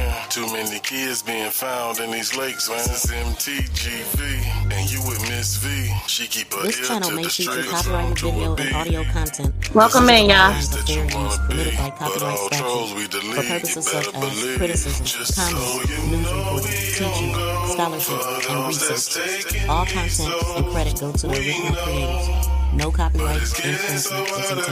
man. Too many kids being found in these lakes, man. This is MTGV, and you with Miss V. She keep her This ear channel to may the feature streets. copyrighted video and audio content. Welcome in, y'all. For fair use permitted by copyright statute for purposes such as criticism, comments, news reporting, teaching, scholarship, and research. All content and credit go to the original creators. No copyright infringement is intended.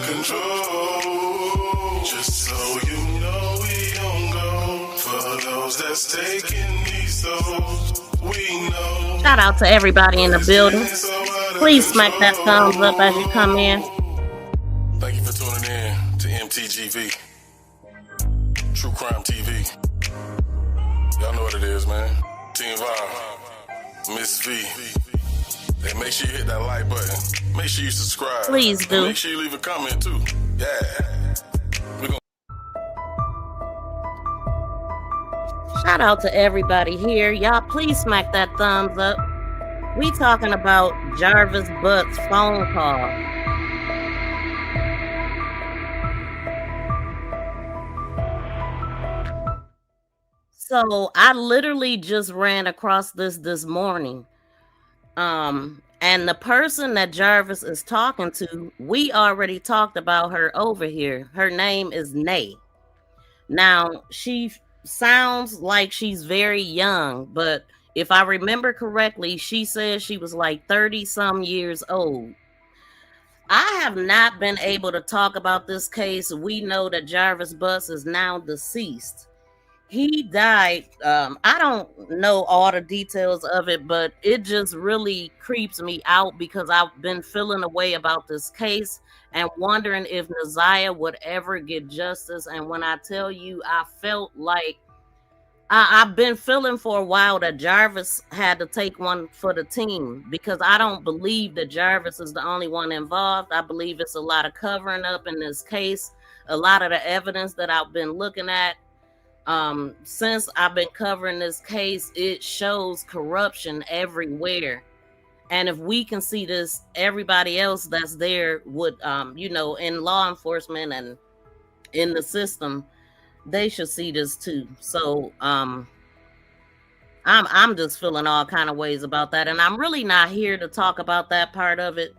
Just so you know, we don't go for those that's taking these souls. We know. Shout out to everybody in the building. Please smack that thumbs up as you come in. Thank you for tuning in to MTGV, True Crime TV. Y'all know what it is, man. Team Vibe, Miss V. And make sure you hit that like button. Make sure you subscribe. Please do. And make sure you leave a comment too. Yeah. Shout out to everybody here. Y'all, please smack that thumbs up. We talking about Jarvis Butts' phone call. So I literally just ran across this morning. And the person that Jarvis is talking to, we already talked about her over here. Her name is Nay. Now, she sounds like she's very young, but if I remember correctly, she said she was like 30 some years old. I have not been able to talk about this case. We know that Jarvis Butts is now deceased. He died. I don't know all the details of it, but it just really creeps me out because I've been feeling a way about this case and wondering if Naziah would ever get justice. And when I tell you, I felt like I've been feeling for a while that Jarvis had to take one for the team, because I don't believe that Jarvis is the only one involved. I believe it's a lot of covering up in this case. A lot of the evidence that I've been looking at since I've been covering this case, it shows corruption everywhere. And if we can see this, everybody else that's there would, in law enforcement and in the system, they should see this too. So I'm just feeling all kind of ways about that, and I'm really not here to talk about that part of it.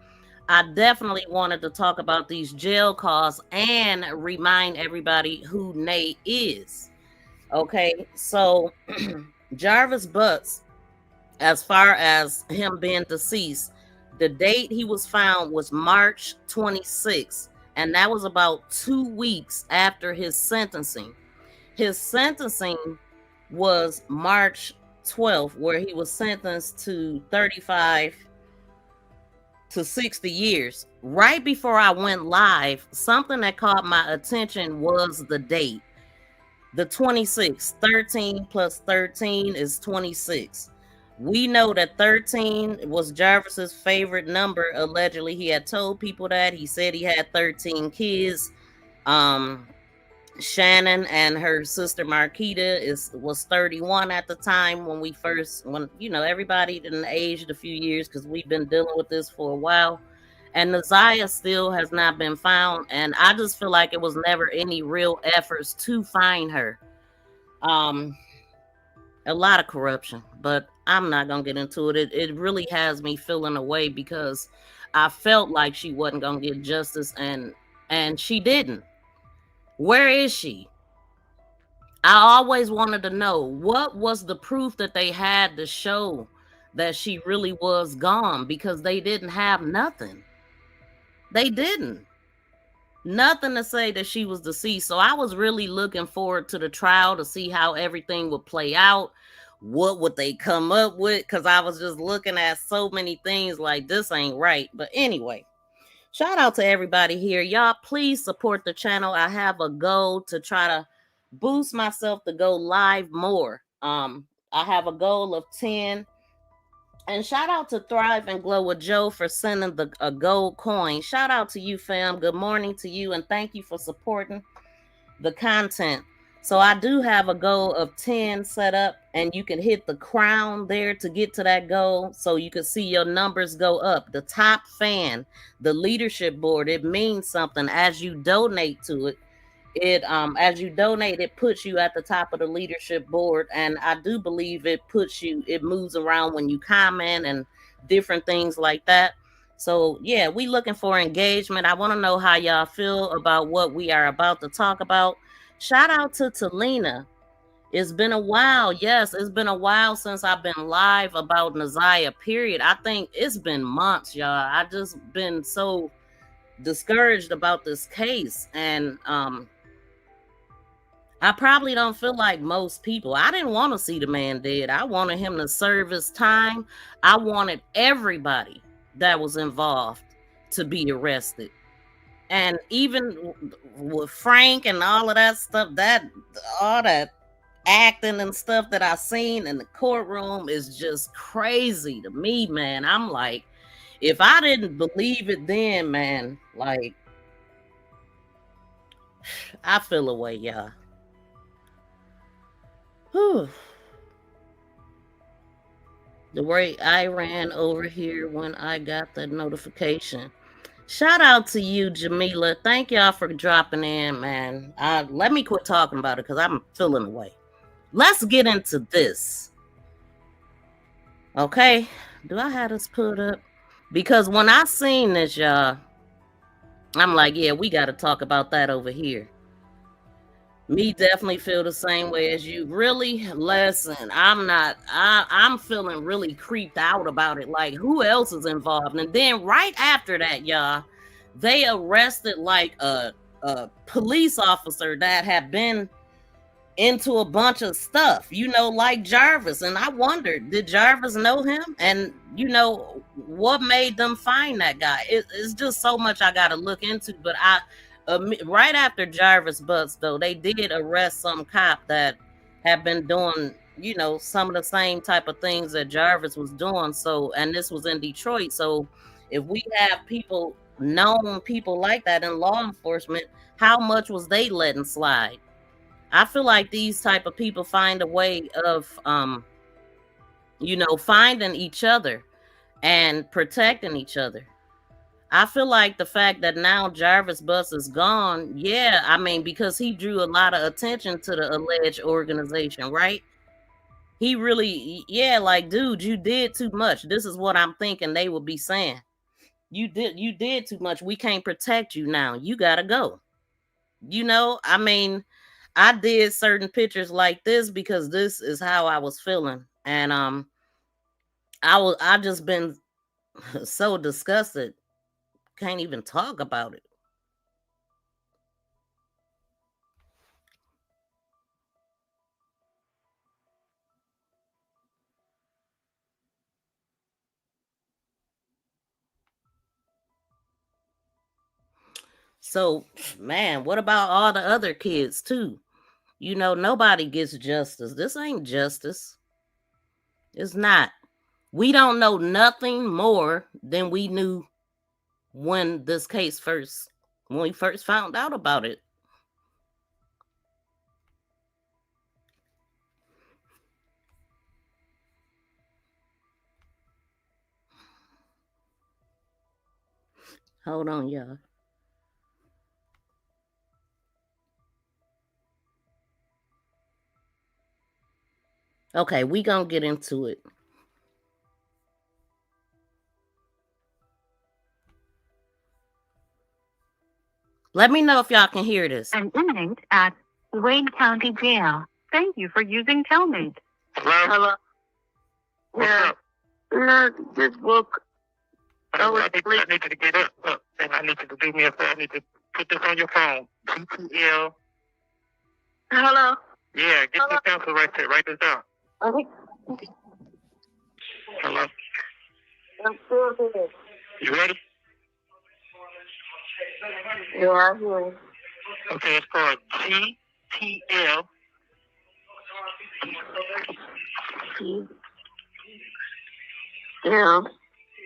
I definitely wanted to talk about these jail calls and remind everybody who Nay is. Okay, so Jarvis Butts, as far as him being deceased, the date he was found was March 26th. And that was about 2 weeks after his sentencing. His sentencing was March 12th, where he was sentenced to 35 to 60 years. Right before I went live, something that caught my attention was the date. The 26th, 13 plus 13 is 26. We know that 13 was Jarvis's favorite number. Allegedly, he had told people that. He said he had 13 kids. Shannon and her sister Marquita was 31 at the time when everybody didn't aged a few years, because we've been dealing with this for a while. And Naziah still has not been found. And I just feel like it was never any real efforts to find her. A lot of corruption, but I'm not gonna get into it. It really has me feeling away, because I felt like she wasn't gonna get justice, and she didn't. Where is she? I always wanted to know, what was the proof that they had to show that she really was gone, because they didn't have nothing. They didn't. Nothing to say that she was deceased. So I was really looking forward to the trial to see how everything would play out. What would they come up with? Because I was just looking at so many things like, this ain't right. But anyway, shout out to everybody here. Y'all, please support the channel. I have a goal to try to boost myself to go live more. I have a goal of 10. And shout out to Thrive and Glow with Joe for sending a gold coin. Shout out to you, fam. Good morning to you, and thank you for supporting the content. So I do have a goal of 10 set up, and you can hit the crown there to get to that goal, so you can see your numbers go up. The top fan, the leadership board, it means something as you donate to it. It as you donate, it puts you at the top of the leadership board, and I do believe it moves around when you comment and different things like that. So yeah, we looking for engagement. I want to know how y'all feel about what we are about to talk about. Shout out to Talina. It's been a while. Yes, it's been a while since I've been live about Naziah, period. I think it's been months, y'all. I just been so discouraged about this case. And I probably don't feel like most people. I didn't want to see the man dead. I wanted him to serve his time. I wanted everybody that was involved to be arrested. And even with Frank and all of that stuff, all that acting and stuff that I seen in the courtroom is just crazy to me, man. I'm like, if I didn't believe it then, man, like I feel away, y'all. Whew. The way I ran over here when I got the notification. Shout out to you, Jamila. Thank y'all for dropping in, man. Let me quit talking about it because I'm feeling away. Let's get into this. Okay. Do I have this put up? Because when I seen this, y'all, I'm like, yeah, we got to talk about that over here. Me definitely feel the same way as you. Really? Listen, I'm feeling really creeped out about it. Like, who else is involved? And then right after that, y'all, they arrested like a police officer that had been into a bunch of stuff, like Jarvis. And I wondered, did Jarvis know him? And what made them find that guy? It's just so much I got to look into. But right after Jarvis Butts, though, they did arrest some cop that had been doing, some of the same type of things that Jarvis was doing. So, and this was in Detroit. So if we have known people like that in law enforcement, how much was they letting slide? I feel like these type of people find a way of, finding each other and protecting each other. I feel like the fact that now Jarvis Butts is gone, yeah, I mean, because he drew a lot of attention to the alleged organization, right? He really, yeah, like, dude, you did too much. This is what I'm thinking they would be saying. You did too much. We can't protect you now. You gotta go. I mean, I did certain pictures like this because this is how I was feeling. And I just been so disgusted. Can't even talk about it. So, man, what about all the other kids too? Nobody gets justice. This ain't justice. It's not. We don't know nothing more than we knew when we first found out about it. Hold on, y'all. Okay, we gonna get into it. Let me know if y'all can hear this. An inmate at Wayne County Jail. Thank you for using Telmate. Hello? Yeah. This book. I need you to get up, and I need you to do me a favor. I need to put this on your phone. GTL. Hello? Yeah, get your pencil right there. Write this down. Okay. Hello? I'm still here. You ready? Yeah, I'm here. Okay, it's called GTL. Yeah.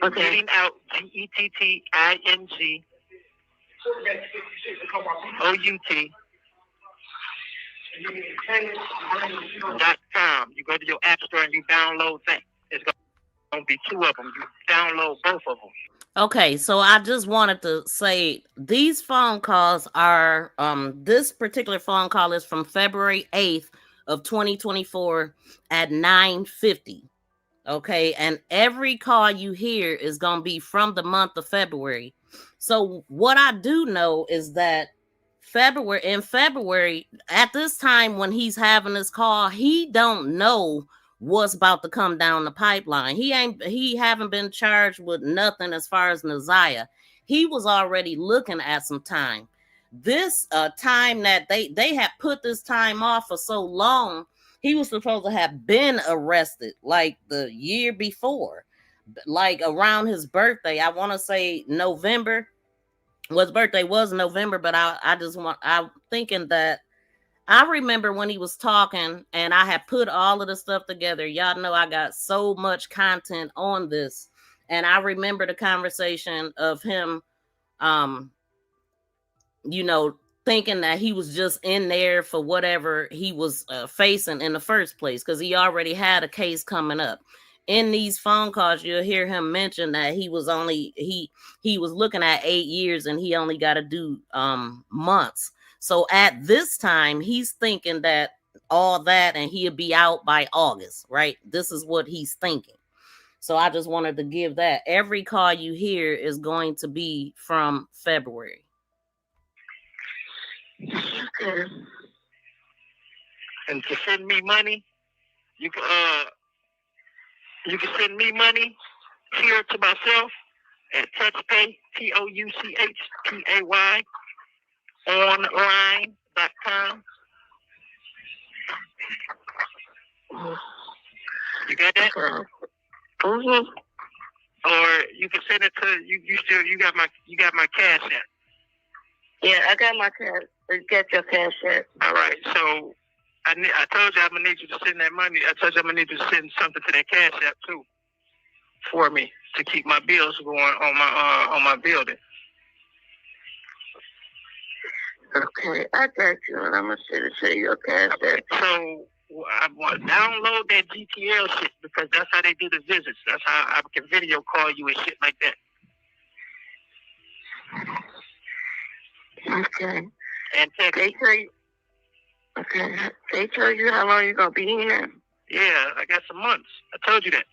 Okay. Getting out, GETTING. OUT.com. You go to your app store and you download that. It's going to be two of them. You download both of them. Okay, so I just wanted to say these phone calls are this particular phone call is from February 8th of 2024 at 9:50. Okay, and every call you hear is going to be from the month of February. So what I do know is that February at this time when he's having this call, he don't know what's about to come down the pipeline. He haven't been charged with nothing as far as Naziah. He was already looking at some time. This time that they had put this time off for so long, he was supposed to have been arrested like the year before, like around his birthday. I want to say November. Well, his birthday was November, but I'm thinking that I remember when he was talking and I had put all of the stuff together. Y'all know I got so much content on this. And I remember the conversation of him, um, you know, thinking that he was just in there for whatever he was facing in the first place, because he already had a case coming up. In these phone calls, you'll hear him mention that he was looking at 8 years and he only got to do months. So at this time, he's thinking that all that and he'll be out by August, right? This is what he's thinking. So I just wanted to give that. Every call you hear is going to be from February. Okay. And to send me money, you can send me money here to myself at TouchPay, TouchPay, online.com. You got that? Mm-hmm. Or you can send it to you got my cash app. Yeah, I got my cash. Get your cash app. All right. So I told you I'm gonna need you to send that money. I told you I'm gonna need you to send something to that cash app too, for me to keep my bills going on my building. Okay, I got you, and I'm gonna send it to your cash app. So I want to download that GTL shit because that's how they do the visits. That's how I can video call you and shit like that. Okay. And they tell you. Okay. They tell you how long you're gonna be here. Yeah, I got some months. I told you that.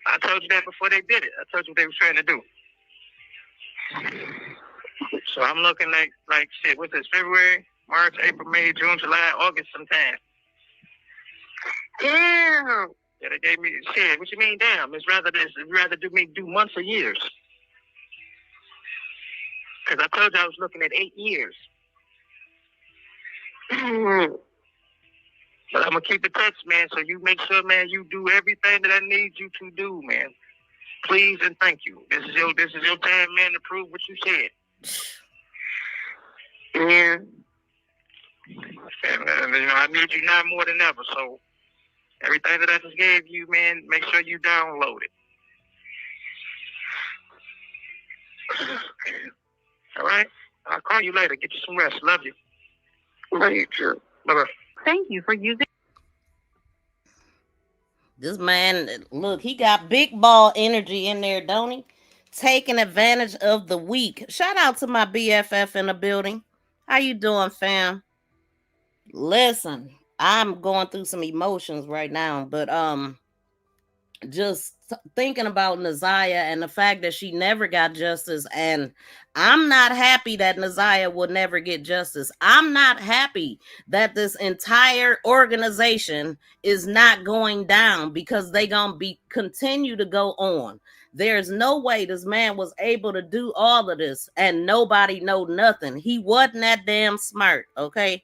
I told you that before they did it. I told you what they were trying to do. So I'm looking like shit. What's this? February, March, April, May, June, July, August, sometime. Damn. Yeah, they gave me shit. What you mean, damn? It's rather do months or years. Because I told you I was looking at 8 years. But I'm going to keep in touch, man, so you make sure, man, you do everything that I need you to do, man. Please and thank you. This is your time, man, to prove what you said. And I need you now more than ever, so everything that I just gave you, man, make sure you download it. All right? I'll call you later. Get you some rest. Love you. Love you too. Bye-bye. Thank you for using. This man, look, he got big ball energy in there, don't he? Taking advantage of the weak. Shout out to my BFF in the building. How you doing, fam? Listen, I'm going through some emotions right now, but just thinking about Naziah and the fact that she never got justice, and I'm not happy that Naziah will never get justice. I'm not happy that this entire organization is not going down because they gonna continue to go on. There's no way this man was able to do all of this and nobody know nothing. He wasn't that damn smart, okay?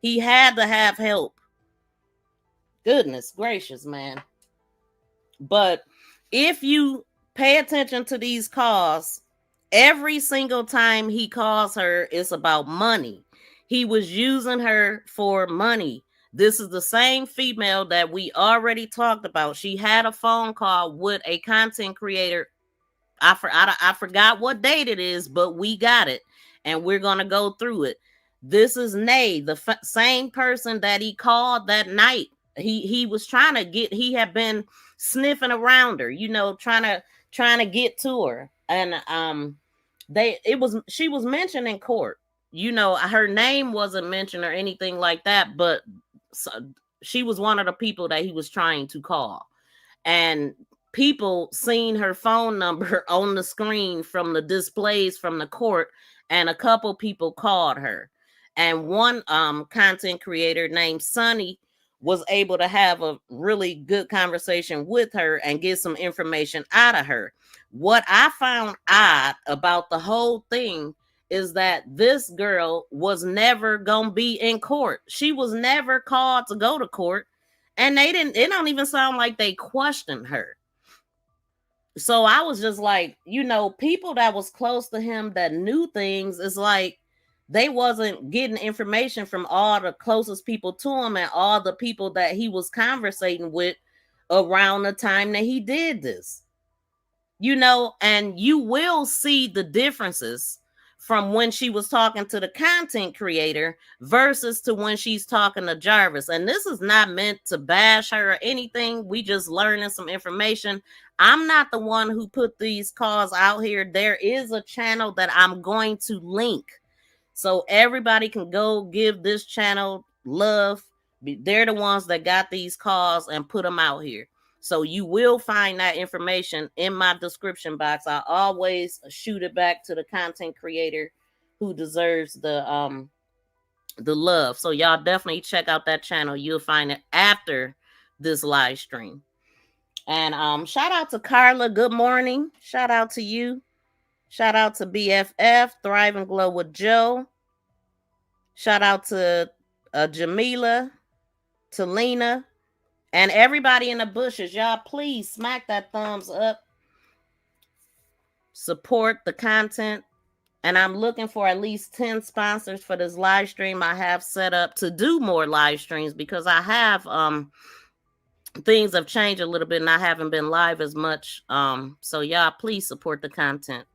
He had to have help. Goodness gracious, man. But if you pay attention to these calls, every single time he calls her, it's about money. He was using her for money. This is the same female that we already talked about. She had a phone call with a content creator. I forgot what date it is, but we got it. And we're going to go through it. This is Nay, the same person that he called that night. He was trying to get, he had been sniffing around her, you know, trying to get to her. And she was mentioned in court. Her name wasn't mentioned or anything like that, but so, she was one of the people that he was trying to call. And people seen her phone number on the screen from the displays from the court, and a couple people called her. And one content creator named Sunny was able to have a really good conversation with her and get some information out of her. What I found odd about the whole thing is that this girl was never gonna be in court. She was never called to go to court, and it don't even sound like they questioned her. So I was just like, people that was close to him that knew things, is like they wasn't getting information from all the closest people to him and all the people that he was conversating with around the time that he did this. And you will see the differences from when she was talking to the content creator versus to when she's talking to Jarvis. And this is not meant to bash her or anything. We just learning some information. I'm not the one who put these calls out here. There is a channel that I'm going to link, so everybody can go give this channel love. They're the ones that got these calls and put them out here. So you will find that information in my description box. I always shoot it back to the content creator who deserves the love. So y'all definitely check out that channel. You'll find it after this live stream. And shout out to Carla. Good morning. Shout out to you. Shout out to BFF, Thrive and Glow with Joe. Shout out to Jamila, to Lena, and everybody in the bushes. Y'all, please smack that thumbs up. Support the content. And I'm looking for at least 10 sponsors for this live stream. I have set up to do more live streams because I have things have changed a little bit and I haven't been live as much. So y'all, please support the content.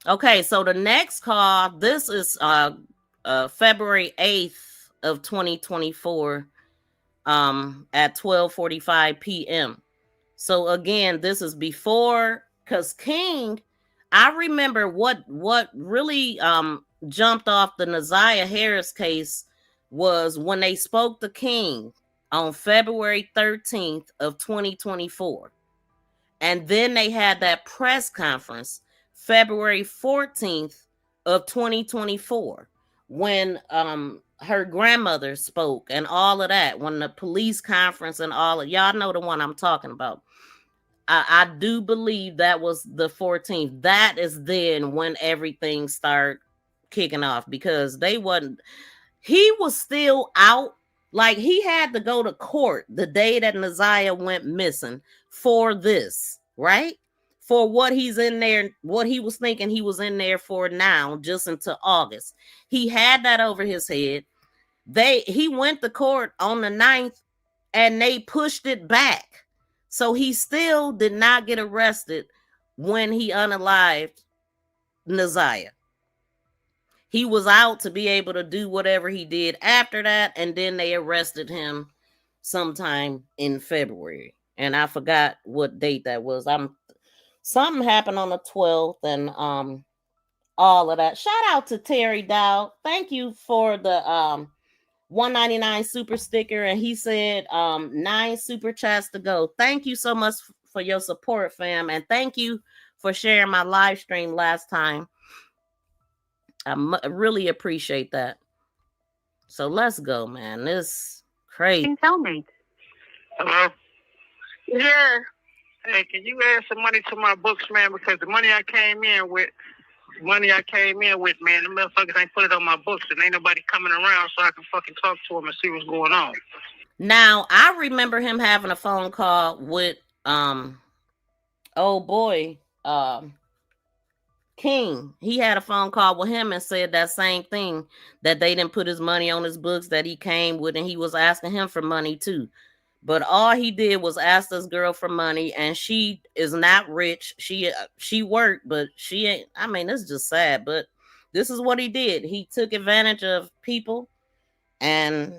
Okay, so the next call, this is February 8th of 2024 at 12:45 p.m. So again, this is before, because King, I remember what really jumped off the Naziah Harris case was when they spoke to King on February 13th of 2024. And then they had that press conference February 14th of 2024 when her grandmother spoke and all of that, when the police conference and all of y'all know the one I'm talking about. I do believe that was the 14th. That is then when everything started kicking off, because he was still out. Like, he had to go to court the day that Naziah went missing for this, right? For what he's in there, what he was thinking he was in there for now, just until August. He had that over his head. He went to court on the 9th and they pushed it back. So he still did not get arrested when he unalived Naziah. He was out to be able to do whatever he did after that, and then they arrested him sometime in February. And I forgot what date that was. Something happened on the 12th and all of that. Shout out to Terry Dow. Thank you for the $1.99 super sticker, and he said 9 super chats to go. Thank you so much for your support, fam, and thank you for sharing my live stream last time. I really appreciate that. So let's go, man. This crazy. Tell me. Hello? Yeah. Hey, can you add some money to my books, man? Because the money I came in with, man, the motherfuckers ain't put it on my books, and ain't nobody coming around so I can fucking talk to them and see what's going on. Now, I remember him having a phone call with King. He had a phone call with him and said that same thing, that they didn't put his money on his books that he came with, and he was asking him for money too. But all he did was ask this girl for money, and she is not rich. She worked, but she ain't. I mean, it's just sad, but this is what he did. He took advantage of people, and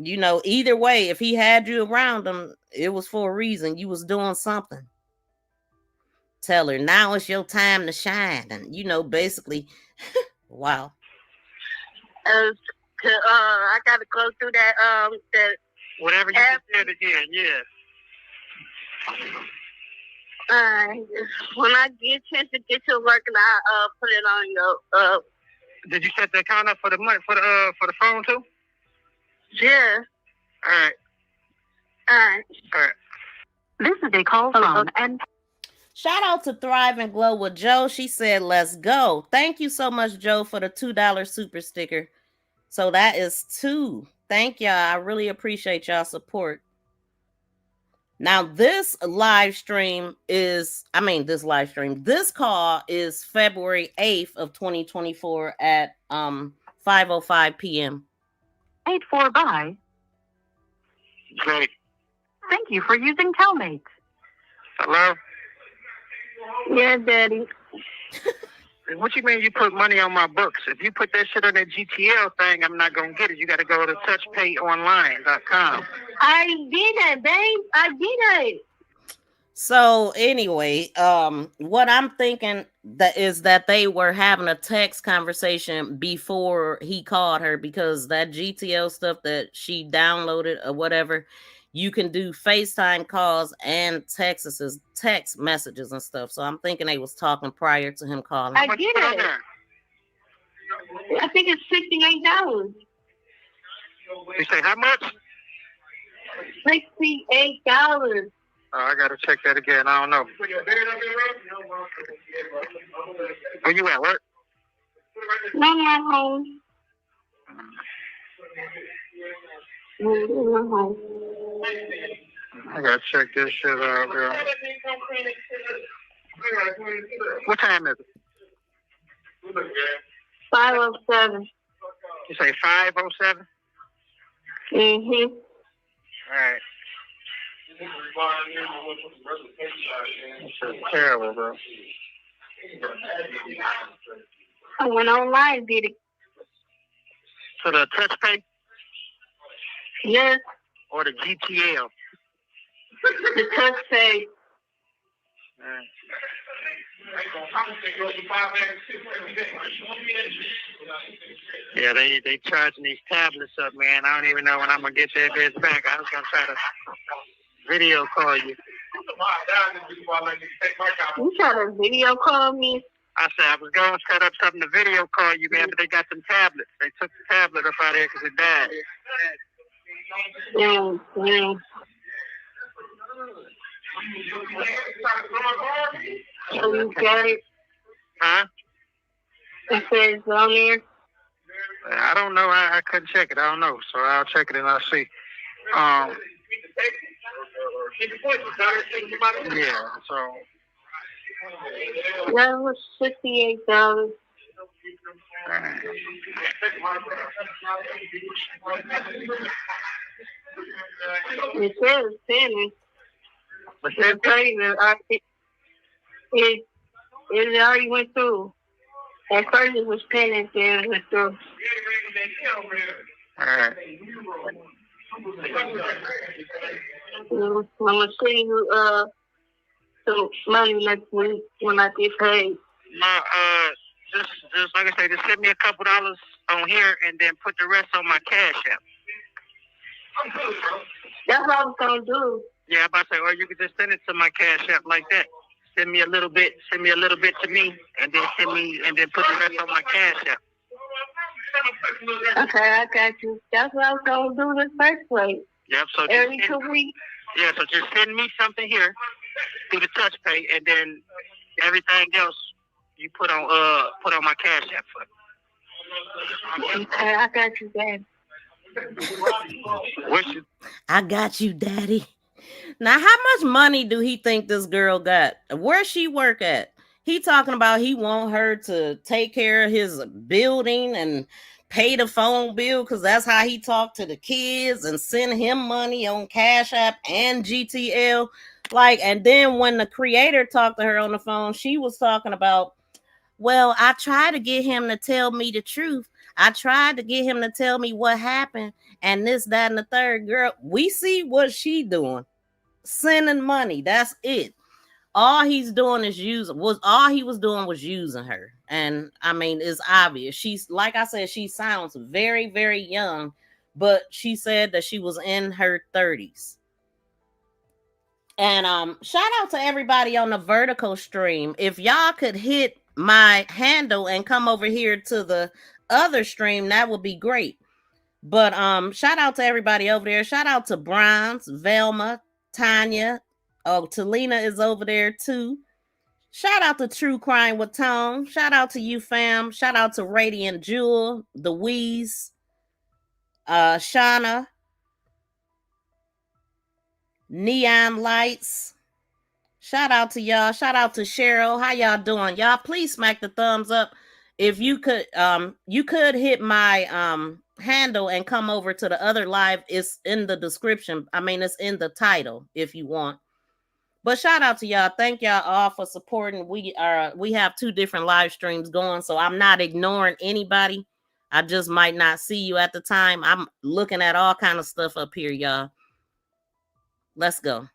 either way, if he had you around him, it was for a reason. You was doing something. tell her, now it's your time to shine. And, basically, wow. I got to go through that, whatever you said again, yeah. When I get a chance to get to work, and I put it on your. Did you set the account up for the money for the phone too? Yeah. All right. This is a call from and. Shout out to Thrive and Glow with Joe. She said, let's go. Thank you so much, Joe, for the $2 super sticker. So that is 2. Thank y'all. I really appreciate y'all support. Now, this call is February 8th of 2024 at 5:05 p.m. 84 by. Great. Thank you for using Telmate. Hello? Yeah, Daddy. What you mean you put money on my books? If you put that shit on that GTL thing, I'm not going to get it. You got to go to touchpayonline.com. I did it, babe. I did it. So anyway, what I'm thinking is that they were having a text conversation before he called her, because that GTL stuff that she downloaded or whatever, you can do FaceTime calls and text messages and stuff. So I'm thinking they was talking prior to him calling. I did it. I think it's $68. You say how much? $68. Oh, I gotta check that again. I don't know. Are you at work? No, I'm at home. I gotta check this shit out, girl. What time is it? 5:07. You say 5:07? Mm-hmm. All right. This is terrible, bro. I went online, did it. To the touch pay? Yes. Or the GTL? The touch pay. Yeah, they charging these tablets up, man. I don't even know when I'm gonna get that bitch back. I was gonna try to video call you. You try to video call me? I said I was going to set up something to video call you, man, but they got some tablets. They took the tablet up out of there because it died. Yeah. So you got it? Huh? It says on there? I don't know. I couldn't check it. I don't know. So I'll check it and I'll see. Yeah, so. That was $68. It says penny. It already went through. At first it was penny, then it went through. Alright. I'm gonna send you some money next week when I get paid. No, just like I say, just send me a couple dollars on here and then put the rest on my Cash App. That's what I was gonna do. Yeah, I'm about to say, or you could just send it to my Cash App like that. Send me a little bit to me, and then put the rest on my Cash App. Okay, I got you. That's what I was gonna do in the first place. Yep. So every 2 weeks. Yeah. So just send me something here through the touch pay, and then everything else you put on my Cash App for. Okay, I got you, Daddy. I got you, Daddy. Now, how much money do he think this girl got? Where she work at? He talking about he want her to take care of his building and pay the phone bill, because that's how he talked to the kids, and send him money on Cash App and GTL. And then when the creator talked to her on the phone, she was talking about, well, I tried to get him to tell me the truth. I tried to get him to tell me what happened, and this, that, and the third. Girl, we see what she doing. Sending money. That's it. all he was doing was using her. And I mean, it's obvious. She's, like I said, she sounds very, very young, but she said that she was in her 30s. And shout out to everybody on the vertical stream. If y'all could hit my handle and come over here to the other stream, that would be great. But shout out to everybody over there. Shout out to Bronze, Velma, Tanya. Oh, Talina is over there too. Shout out to True Crime with Tone. Shout out to you, fam. Shout out to Radiant Jewel, The Wheeze, Shauna, Neon Lights. Shout out to y'all. Shout out to Cheryl. How y'all doing? Y'all, please smack the thumbs up. If you could hit my handle and come over to the other live. It's in the description. I mean, it's in the title if you want. But shout out to y'all. Thank y'all all for supporting. We have 2 different live streams going, so I'm not ignoring anybody. I just might not see you at the time. I'm looking at all kind of stuff up here, y'all. Let's go.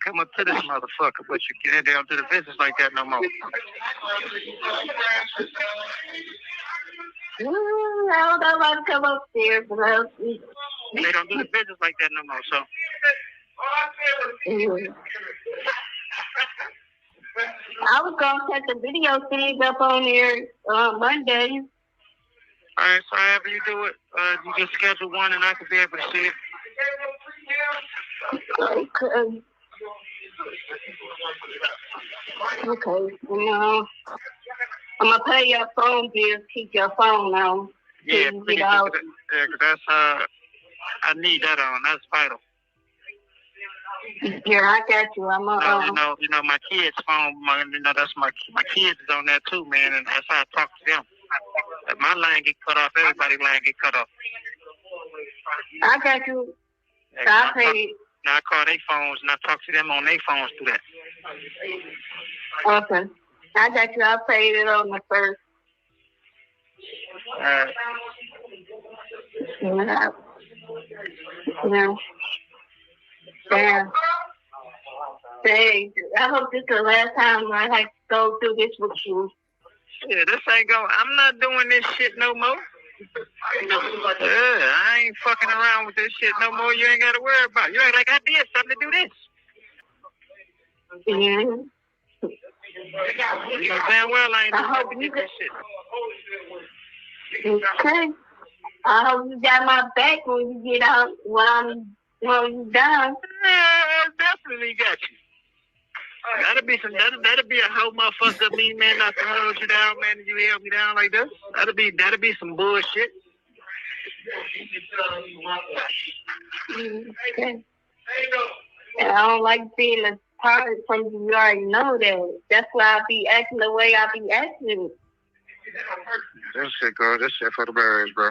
Come up to this motherfucker, but you can't down to the business like that no more. I don't know about to come upstairs, but they don't do the business like that no more, so. I was gonna set the video feeds up on there Monday. All right, so however you do it, you just schedule one and I can be able to see it. Okay. I'm gonna pay your phone bill. Keep your phone on. Yeah, please. Yeah, that's I need that on. That's vital. Yeah, I got you. I'm you know, my kids' phone. That's my kids is on that too, man, and that's how I talk to them. If my line get cut off, everybody's line get cut off. I got you. Yeah, I pay. Now I call their phones and I talk to them on their phones through that. Okay. I got you. I paid it on the first. Yeah. Yeah. Thanks. I hope this is the last time I have to go through this with you. Yeah, this ain't going. I'm not doing this shit no more. I ain't fucking around with this shit no more. You ain't got to worry about it. You ain't like I did something to do this. Yeah. You know damn well I ain't doing nothing to this shit. Okay. I hope you got my back when you get out when you done. I definitely got you. That'll be a whole motherfucker me, man, not to hold you down, man, and you held me down like this. That'll be some bullshit. Okay. I don't like being apart from you. You already know that. That's why I be acting the way I be acting. That shit, girl. That shit for the birds, bro.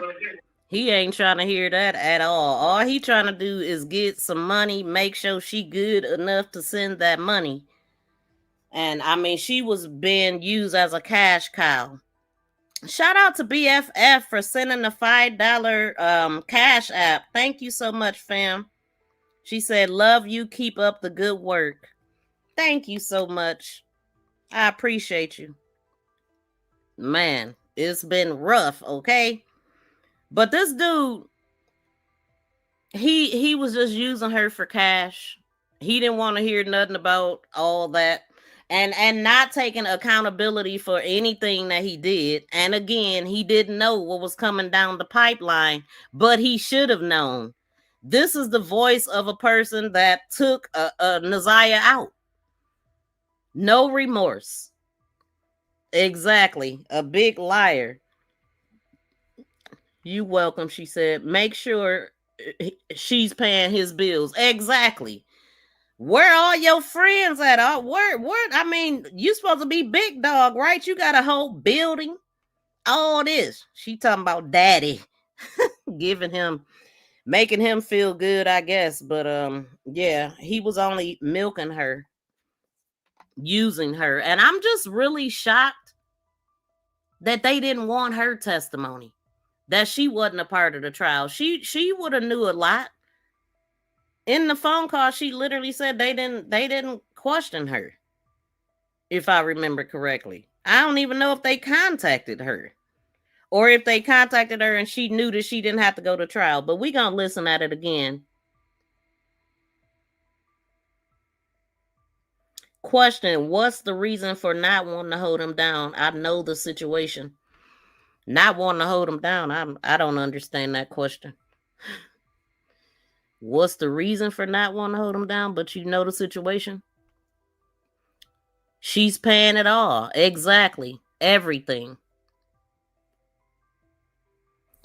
He ain't trying to hear that at all. All he trying to do is get some money, make sure she good enough to send that money. And I mean, she was being used as a cash cow. Shout out to BFF for sending the $5 cash app. Thank you so much, fam. She said, love you. Keep up the good work. Thank you so much. I appreciate you. Man, it's been rough, okay? But this dude, he was just using her for cash. He didn't want to hear nothing about all that. And not taking accountability for anything that he did. And again, he didn't know what was coming down the pipeline, but he should have known. This is the voice of a person that took a Naziah out. No remorse. Exactly. A big liar. You welcome, she said. Make sure she's paying his bills. Exactly. Where all your friends at? Where? I mean, you supposed to be big dog, right? You got a whole building. All this. She talking about daddy. Making him feel good, I guess. But yeah, he was only milking her, using her. And I'm just really shocked that they didn't want her testimony. That she wasn't a part of the trial. She would have knew a lot. In the phone call, she literally said they didn't question her. if I remember correctly. I don't even know if they contacted her. Or if they contacted her and she knew that she didn't have to go to trial. But we gonna listen at it again. Question, what's the reason for not wanting to hold him down? I know the situation. Not wanting to hold him down, I don't understand that question. What's the reason for not wanting to hold him down? But you know the situation? She's paying it all. Exactly. Everything.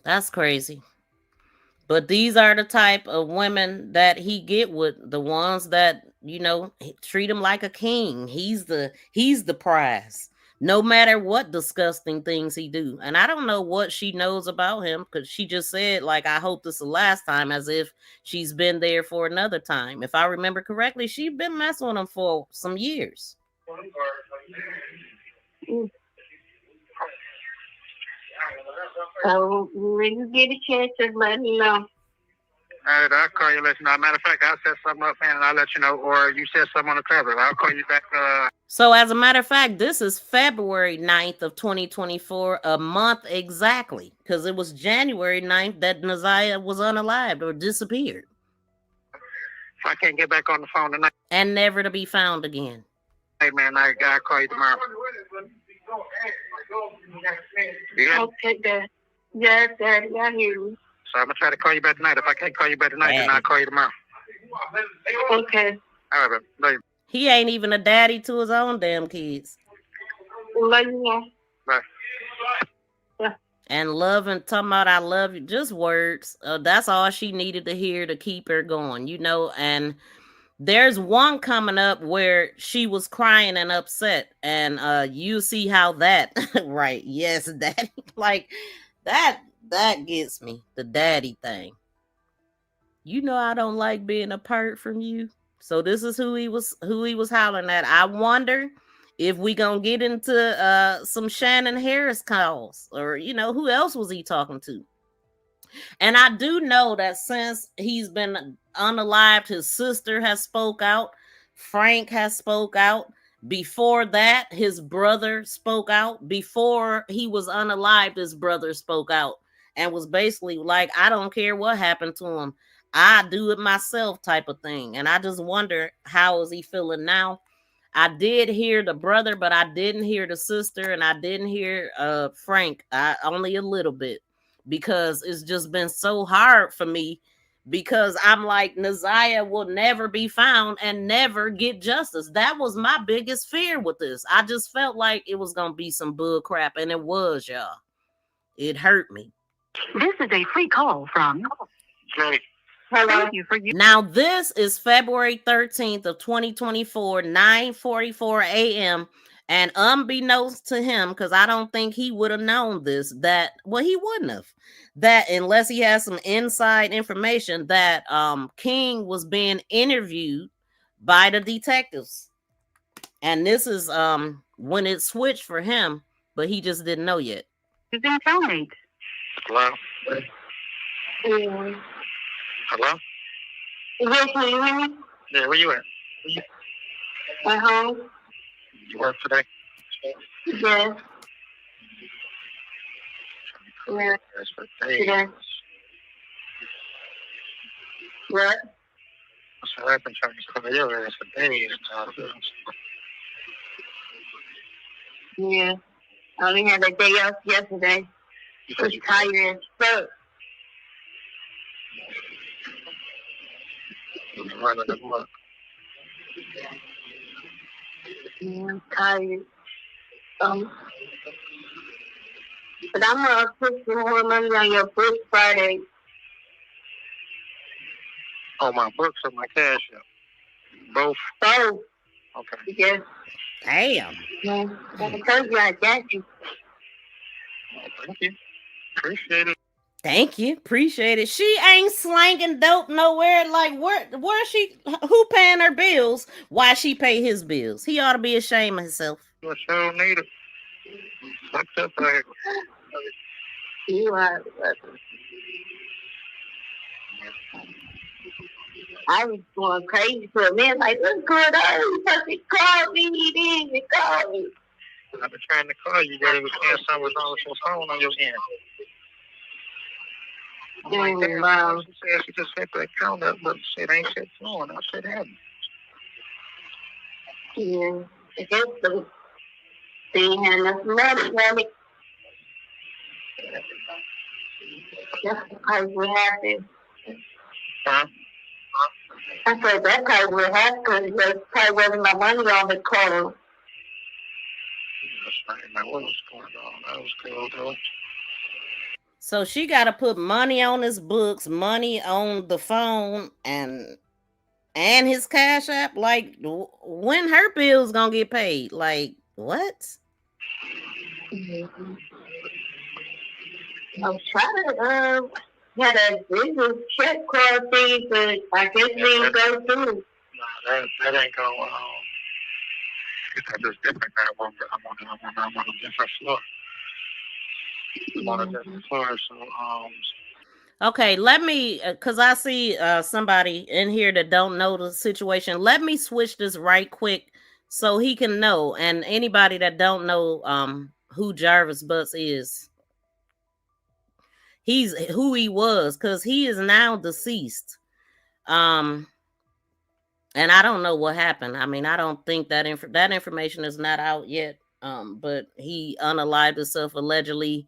That's crazy. But these are the type of women that he get with, the ones that, you know, treat him like a king. He's the prize. No matter what disgusting things he do. And I don't know what she knows about him, because she just said, like, I hope this is the last time, as if she's been there for another time. If I remember correctly, she's been messing with him for some years. So when you get a chance, just let me know. All right, I'll call you, let you know. Matter of fact, I'll set something up, man, and I'll let you know. Or you set something on the cover. I'll call you back. So as a matter of fact, this is February 9th of 2024, a month exactly, because it was January 9th that Naziah was unalived or disappeared. If I can't get back on the phone tonight. And never to be found again. Hey, man, I'll call you tomorrow. Yeah. Okay, Dad. Yes, Daddy, I hear you. So I'm going to try to call you back tonight. If I can't call you back tonight, then I'll call you tomorrow. Okay. All right, baby. He ain't even a daddy to his own damn kids. Love you. Bye. Yeah. And loving, talking about I love you, just words. That's all she needed to hear to keep her going, you know. And there's one coming up where she was crying and upset, and you see how that right? Yes, daddy, like that gets me, the daddy thing. You know I don't like being apart from you. So this is who he was hollering at. I wonder if we gonna get into some Shannon Harris calls, or you know, who else was he talking to? And I do know that since he's been unalived, his sister has spoke out, Frank has spoke out. Before that, his brother spoke out. Before he was unalived, his brother spoke out and was basically like, I don't care what happened to him, I do it myself type of thing. And I just wonder, how is he feeling now? I did hear the brother, but I didn't hear the sister, and I didn't hear Frank. Only a little bit, because it's just been so hard for me, because I'm like, Naziah will never be found and never get justice. That was my biggest fear with this. I just felt like it was going to be some bull crap, and it was, y'all. It hurt me. This is a free call from Jay. Thank you for you. Now, this is February 13th of 2024, 9:44 a.m. And unbeknownst to him, because I don't think he would have known this, that, well, he wouldn't have, that unless he has some inside information, that King was being interviewed by the detectives. And this is when it switched for him, but he just didn't know yet. You've been phoned. Hello? Hello? Yes, can you hear me? Yeah, where you at? At home? You work today? Yes. Yeah. That's for days. Yes. What? So I've been trying to cover your ass for days. Yeah. I only had a day off yesterday. I was tired as fuck. Running the month. Yeah, I'm tired. But I'm gonna put some more money on your book Friday. Oh, my books or my cash app? Both? Both. Okay. Yes. Damn. Yeah. I told you I got you. Thank you. Appreciate it. Thank you. Appreciate it. She ain't slanging dope nowhere. Like, where she, who paying her bills? Why she pay his bills? He ought to be ashamed of himself. You sure need it. Fucked up right. You are. I was going crazy for a minute. Like, what's going on? He fucking called me. He didn't even call me. I've been trying to call you, but it was saying something was wrong with your phone on your end. Wow. She said she just set the account up, but she said ain't shit flowing. I said, haven't. Yeah. I guess they ain't had enough money for me. That's probably what happened. Huh? I said that probably what happened because there probably wasn't my money on the call. That's right. Now, what was going on? That was cool, though. So she got to put money on his books, money on the phone, and his Cash App. Like, when her bill's gonna get paid? Like, what? Mm-hmm. I was trying to had a business check card thing, but I guess we didn't go through. No, that ain't going on. It's different now. I'm on a different floor. I'm on a different floor, so Okay, let me, because I see somebody in here that don't know the situation. Let me switch this right quick so he can know. And anybody that don't know who Jarvis Butts is, he's who he was, because he is now deceased. And I don't know what happened. I mean, I don't think that that information is not out yet. But he unalived himself allegedly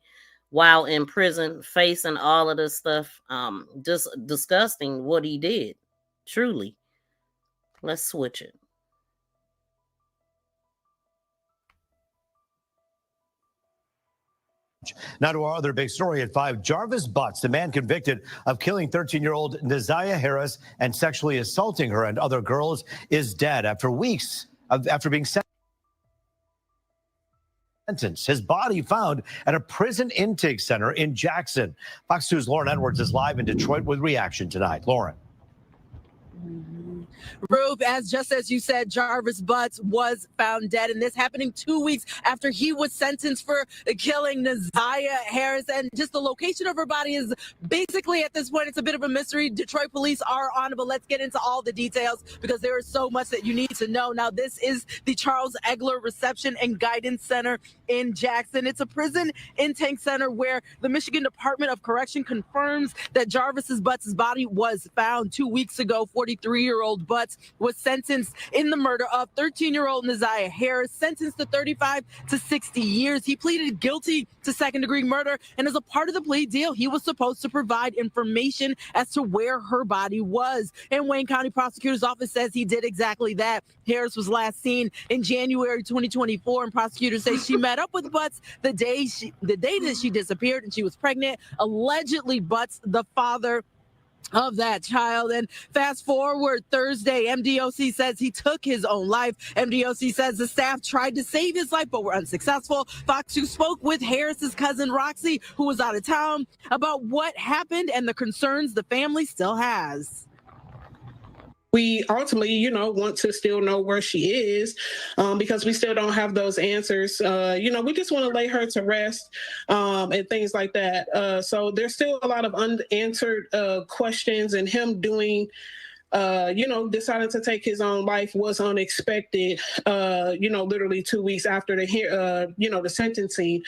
while in prison, facing all of this stuff. Just disgusting what he did. Truly. Let's switch it. Now to our other big story at 5. Jarvis Butts, the man convicted of killing 13-year-old Neziah Harris and sexually assaulting her and other girls, is dead after weeks after being sentenced. His body found at a prison intake center in Jackson. Fox 2's Lauren Edwards is live in Detroit with reaction tonight. Lauren. Rube, just as you said, Jarvis Butts was found dead, and this happening 2 weeks after he was sentenced for killing Neziah Harris. And just the location of her body is basically, at this point, it's a bit of a mystery. Detroit police are on it, but let's get into all the details because there is so much that you need to know. Now, this is the Charles Egler Reception and Guidance Center in Jackson. It's a prison intake center where the Michigan Department of Correction confirms that Jarvis Butts' body was found 2 weeks ago. 43-year-old Butts was sentenced in the murder of 13-year-old Neziah Harris, sentenced to 35 to 60 years. He pleaded guilty to second-degree murder, and as a part of the plea deal, he was supposed to provide information as to where her body was. And Wayne County Prosecutor's Office says he did exactly that. Harris was last seen in January 2024, and prosecutors say she met up with Butts the day that she disappeared, and she was pregnant. Allegedly, Butts, the father of that child. And fast forward Thursday, MDOC says he took his own life. MDOC says the staff tried to save his life but were unsuccessful. Fox 2 spoke with Harris's cousin Roxy, who was out of town, about what happened and the concerns the family still has. We ultimately, want to still know where she is because we still don't have those answers. We just want to lay her to rest and things like that. So there's still a lot of unanswered questions, and him doing, deciding to take his own life was unexpected, literally 2 weeks after the sentencing.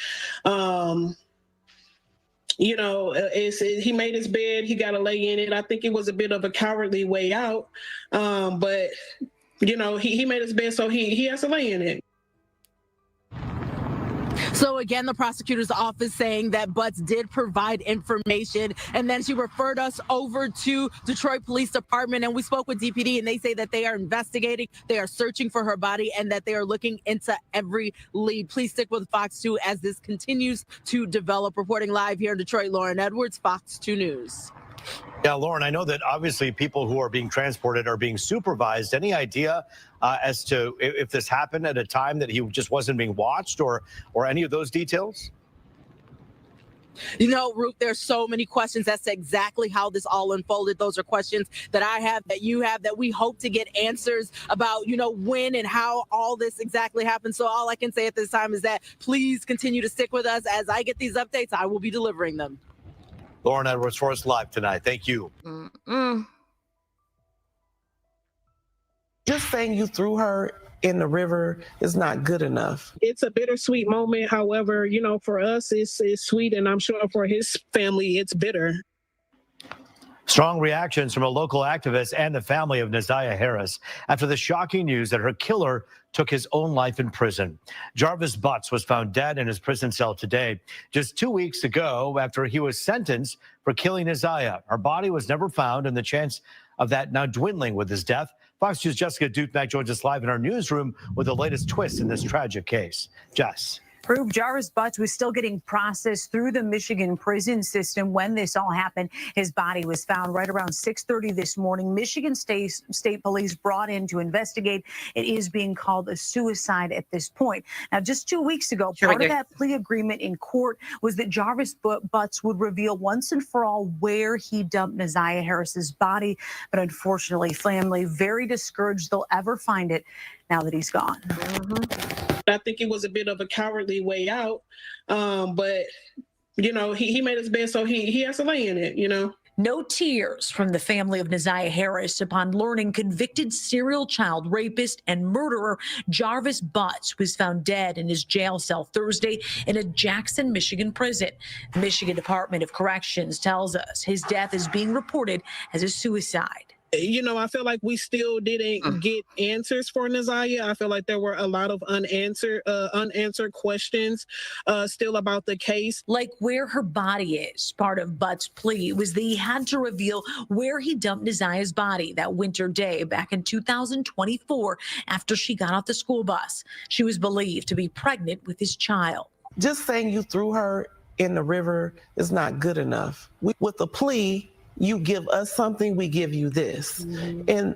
He made his bed, he got to lay in it. I think it was a bit of a cowardly way out, but he made his bed, so he has to lay in it. So again, the prosecutor's office saying that Butts did provide information, and then she referred us over to Detroit Police Department, and we spoke with DPD, and they say that they are investigating, they are searching for her body, and that they are looking into every lead. Please stick with Fox 2 as this continues to develop. Reporting live here in Detroit, Lauren Edwards, Fox 2 News. Yeah, Lauren, I know that obviously people who are being transported are being supervised. Any idea as to if this happened at a time that he just wasn't being watched or any of those details? Ruth, there's so many questions as to exactly how this all unfolded. Those are questions that I have, that you have, that we hope to get answers about, when and how all this exactly happened. So all I can say at this time is that please continue to stick with us. As I get these updates, I will be delivering them. Lauren Edwards for us live tonight. Thank you. Just saying you threw her in the river is not good enough. It's a bittersweet moment. However, for us, it's sweet, and I'm sure for his family, it's bitter. Strong reactions from a local activist and the family of Neziah Harris after the shocking news that her killer took his own life in prison. Jarvis Butts was found dead in his prison cell today, just 2 weeks ago after he was sentenced for killing Neziah. Her body was never found, and the chance of that now dwindling with his death. Fox News' Jessica Dupnack joins us live in our newsroom with the latest twist in this tragic case. Jess. Proof Jarvis Butts was still getting processed through the Michigan prison system when this all happened. His body was found right around 6:30 this morning. Michigan State Police brought in to investigate. It is being called a suicide at this point. Now, just 2 weeks ago, part of that plea agreement in court was that Jarvis Butts would reveal once and for all where he dumped Neziah Harris's body. But unfortunately, family very discouraged they'll ever find it now that he's gone. I think it was a bit of a cowardly way out, but he made his bed, so he has to lay in it. No tears from the family of Neziah Harris upon learning convicted serial child rapist and murderer Jarvis Butts was found dead in his jail cell Thursday in a Jackson, Michigan prison. The Michigan Department of Corrections tells us his death is being reported as a suicide. I feel like we still didn't get answers for Neziah. I feel like there were a lot of unanswered questions still about the case. Like where her body is. Part of Butts' plea was that he had to reveal where he dumped Neziah's body that winter day back in 2024 after she got off the school bus. She was believed to be pregnant with his child. Just saying you threw her in the river is not good enough. With the plea, you give us something, we give you this. And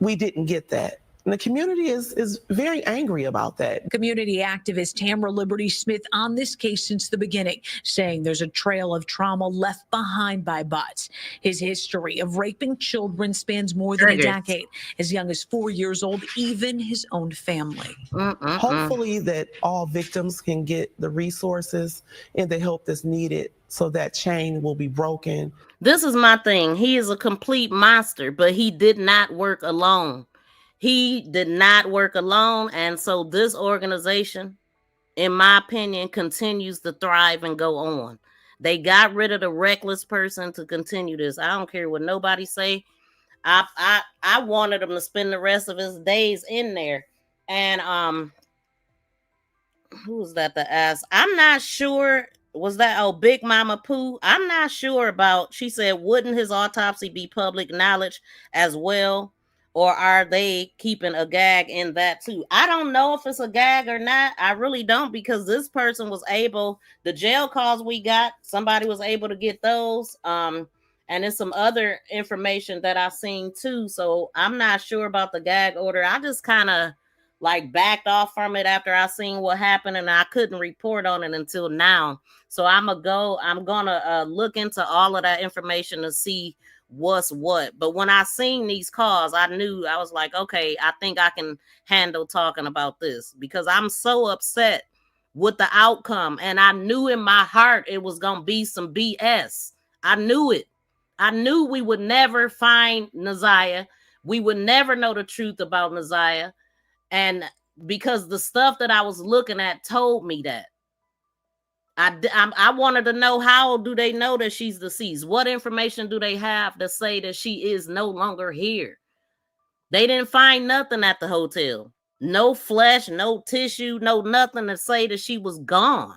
we didn't get that. And the community is very angry about that. Community activist Tamara Liberty Smith on this case since the beginning, saying there's a trail of trauma left behind by Butts. His history of raping children spans more than a decade. As young as 4 years old, even his own family. Hopefully that all victims can get the resources and the help that's needed so that chain will be broken. This is my thing. He is a complete monster, but he did not work alone. He did not work alone. And so this organization, in my opinion, continues to thrive and go on. They got rid of the reckless person to continue this. I don't care what nobody say. I wanted him to spend the rest of his days in there. And who was that to ask? I'm not sure. Was that Big Mama Pooh? I'm not sure about. She said, wouldn't his autopsy be public knowledge as well? Or are they keeping a gag in that too? I don't know if it's a gag or not. I really don't, because this person was able, the jail calls we got, somebody was able to get those. And there's some other information that I've seen too. So I'm not sure about the gag order. I just kind of backed off from it after I seen what happened, and I couldn't report on it until now. So I'm gonna look into all of that information to see what's what. But when I seen these calls, I was like, okay, I think I can handle talking about this, because I'm so upset with the outcome. And I knew in my heart it was gonna be some BS. I knew it. I knew we would never find Neziah. We would never know the truth about Neziah. And because the stuff that I was looking at told me that. I wanted to know, how do they know that she's deceased? What information do they have to say that she is no longer here? They didn't find nothing at the hotel. No flesh, no tissue, no nothing to say that she was gone.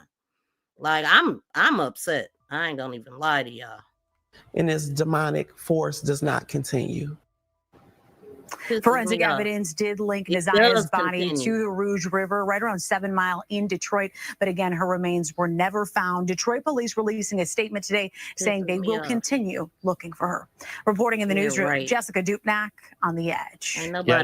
I'm upset. I ain't gonna even lie to y'all. And this demonic force does not continue. Forensic evidence did link Neziah's body to the Rouge River right around 7 Mile in Detroit. But again, her remains were never found. Detroit police releasing a statement today saying they will continue looking for her. Reporting in the newsroom, Jessica Dupnack on The Edge.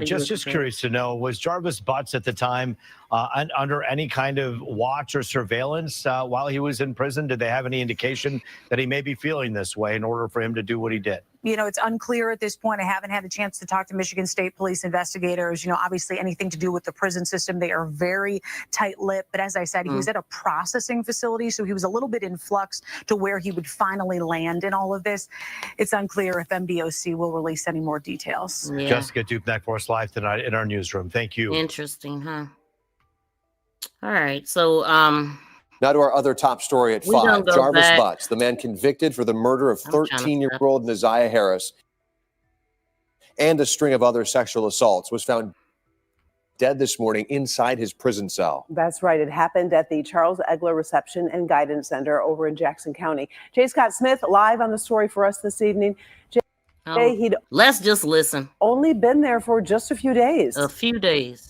Just curious to know, was Jarvis Butts at the time under any kind of watch or surveillance while he was in prison? Did they have any indication that he may be feeling this way in order for him to do what he did? You know, it's unclear at this point. I haven't had a chance to talk to Michigan State Police investigators. You know, obviously anything to do with the prison system, they are very tight-lipped. But as I said, he was at a processing facility, so he was a little bit in flux to where he would finally land in all of this. It's unclear if MDOC will release any more details. Yeah. Jessica Dupnack for us live tonight in our newsroom. Thank you. Interesting, huh? All right, so now to our other top story at 5. Jarvis Butts, the man convicted for the murder of 13-year-old Neziah Harris and a string of other sexual assaults, was found dead this morning inside his prison cell. That's right. It happened at the Charles Egler Reception and Guidance Center over in Jackson County. Jay Scott Smith live on the story for us this evening. Jay, he'd let's just listen. Only been there for just a few days. A few days.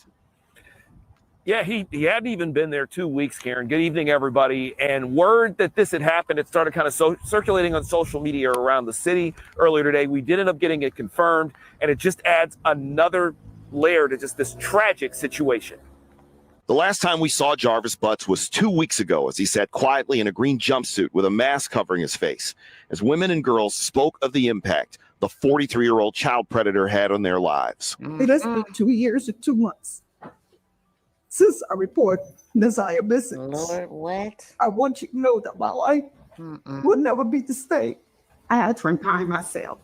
Yeah, he hadn't even been there 2 weeks, Karen. Good evening, everybody. And word that this had happened, it started kind of circulating on social media around the city earlier today. We did end up getting it confirmed, and it just adds another layer to just this tragic situation. The last time we saw Jarvis Butts was 2 weeks ago as he sat quietly in a green jumpsuit with a mask covering his face, as women and girls spoke of the impact the 43-year-old child predator had on their lives. It has been 2 years and 2 months since I reported Neziah missing. Lord, what? I want you to know that my life will never be the same. I had to remind myself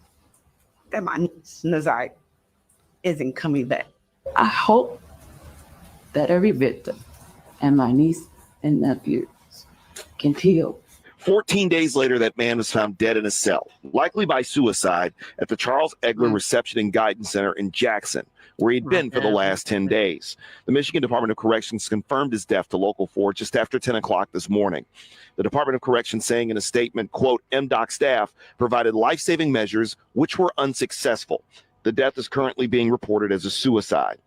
that my niece Neziah isn't coming back. I hope that every victim and my niece and nephews can heal. 14 days later, that man was found dead in a cell, likely by suicide, at the Charles Egler Reception and Guidance Center in Jackson, where he'd been for the last 10 days. The Michigan Department of Corrections confirmed his death to Local 4 just after 10 o'clock this morning. The Department of Corrections saying in a statement, quote, MDOC staff provided life-saving measures which were unsuccessful. The death is currently being reported as a suicide.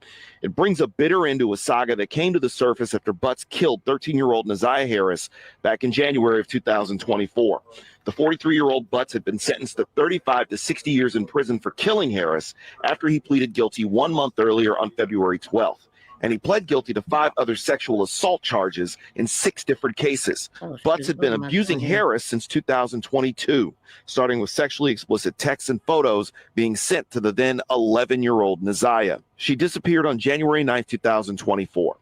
It brings a bitter end to a saga that came to the surface after Butts killed 13-year-old Neziah Harris back in January of 2024. The 43-year-old Butts had been sentenced to 35 to 60 years in prison for killing Harris after he pleaded guilty 1 month earlier on February 12th. And he pled guilty to 5 other sexual assault charges in 6 different cases. Butts had been abusing Harris since 2022, starting with sexually explicit texts and photos being sent to the then 11-year-old Neziah. She disappeared on January 9th, 2024.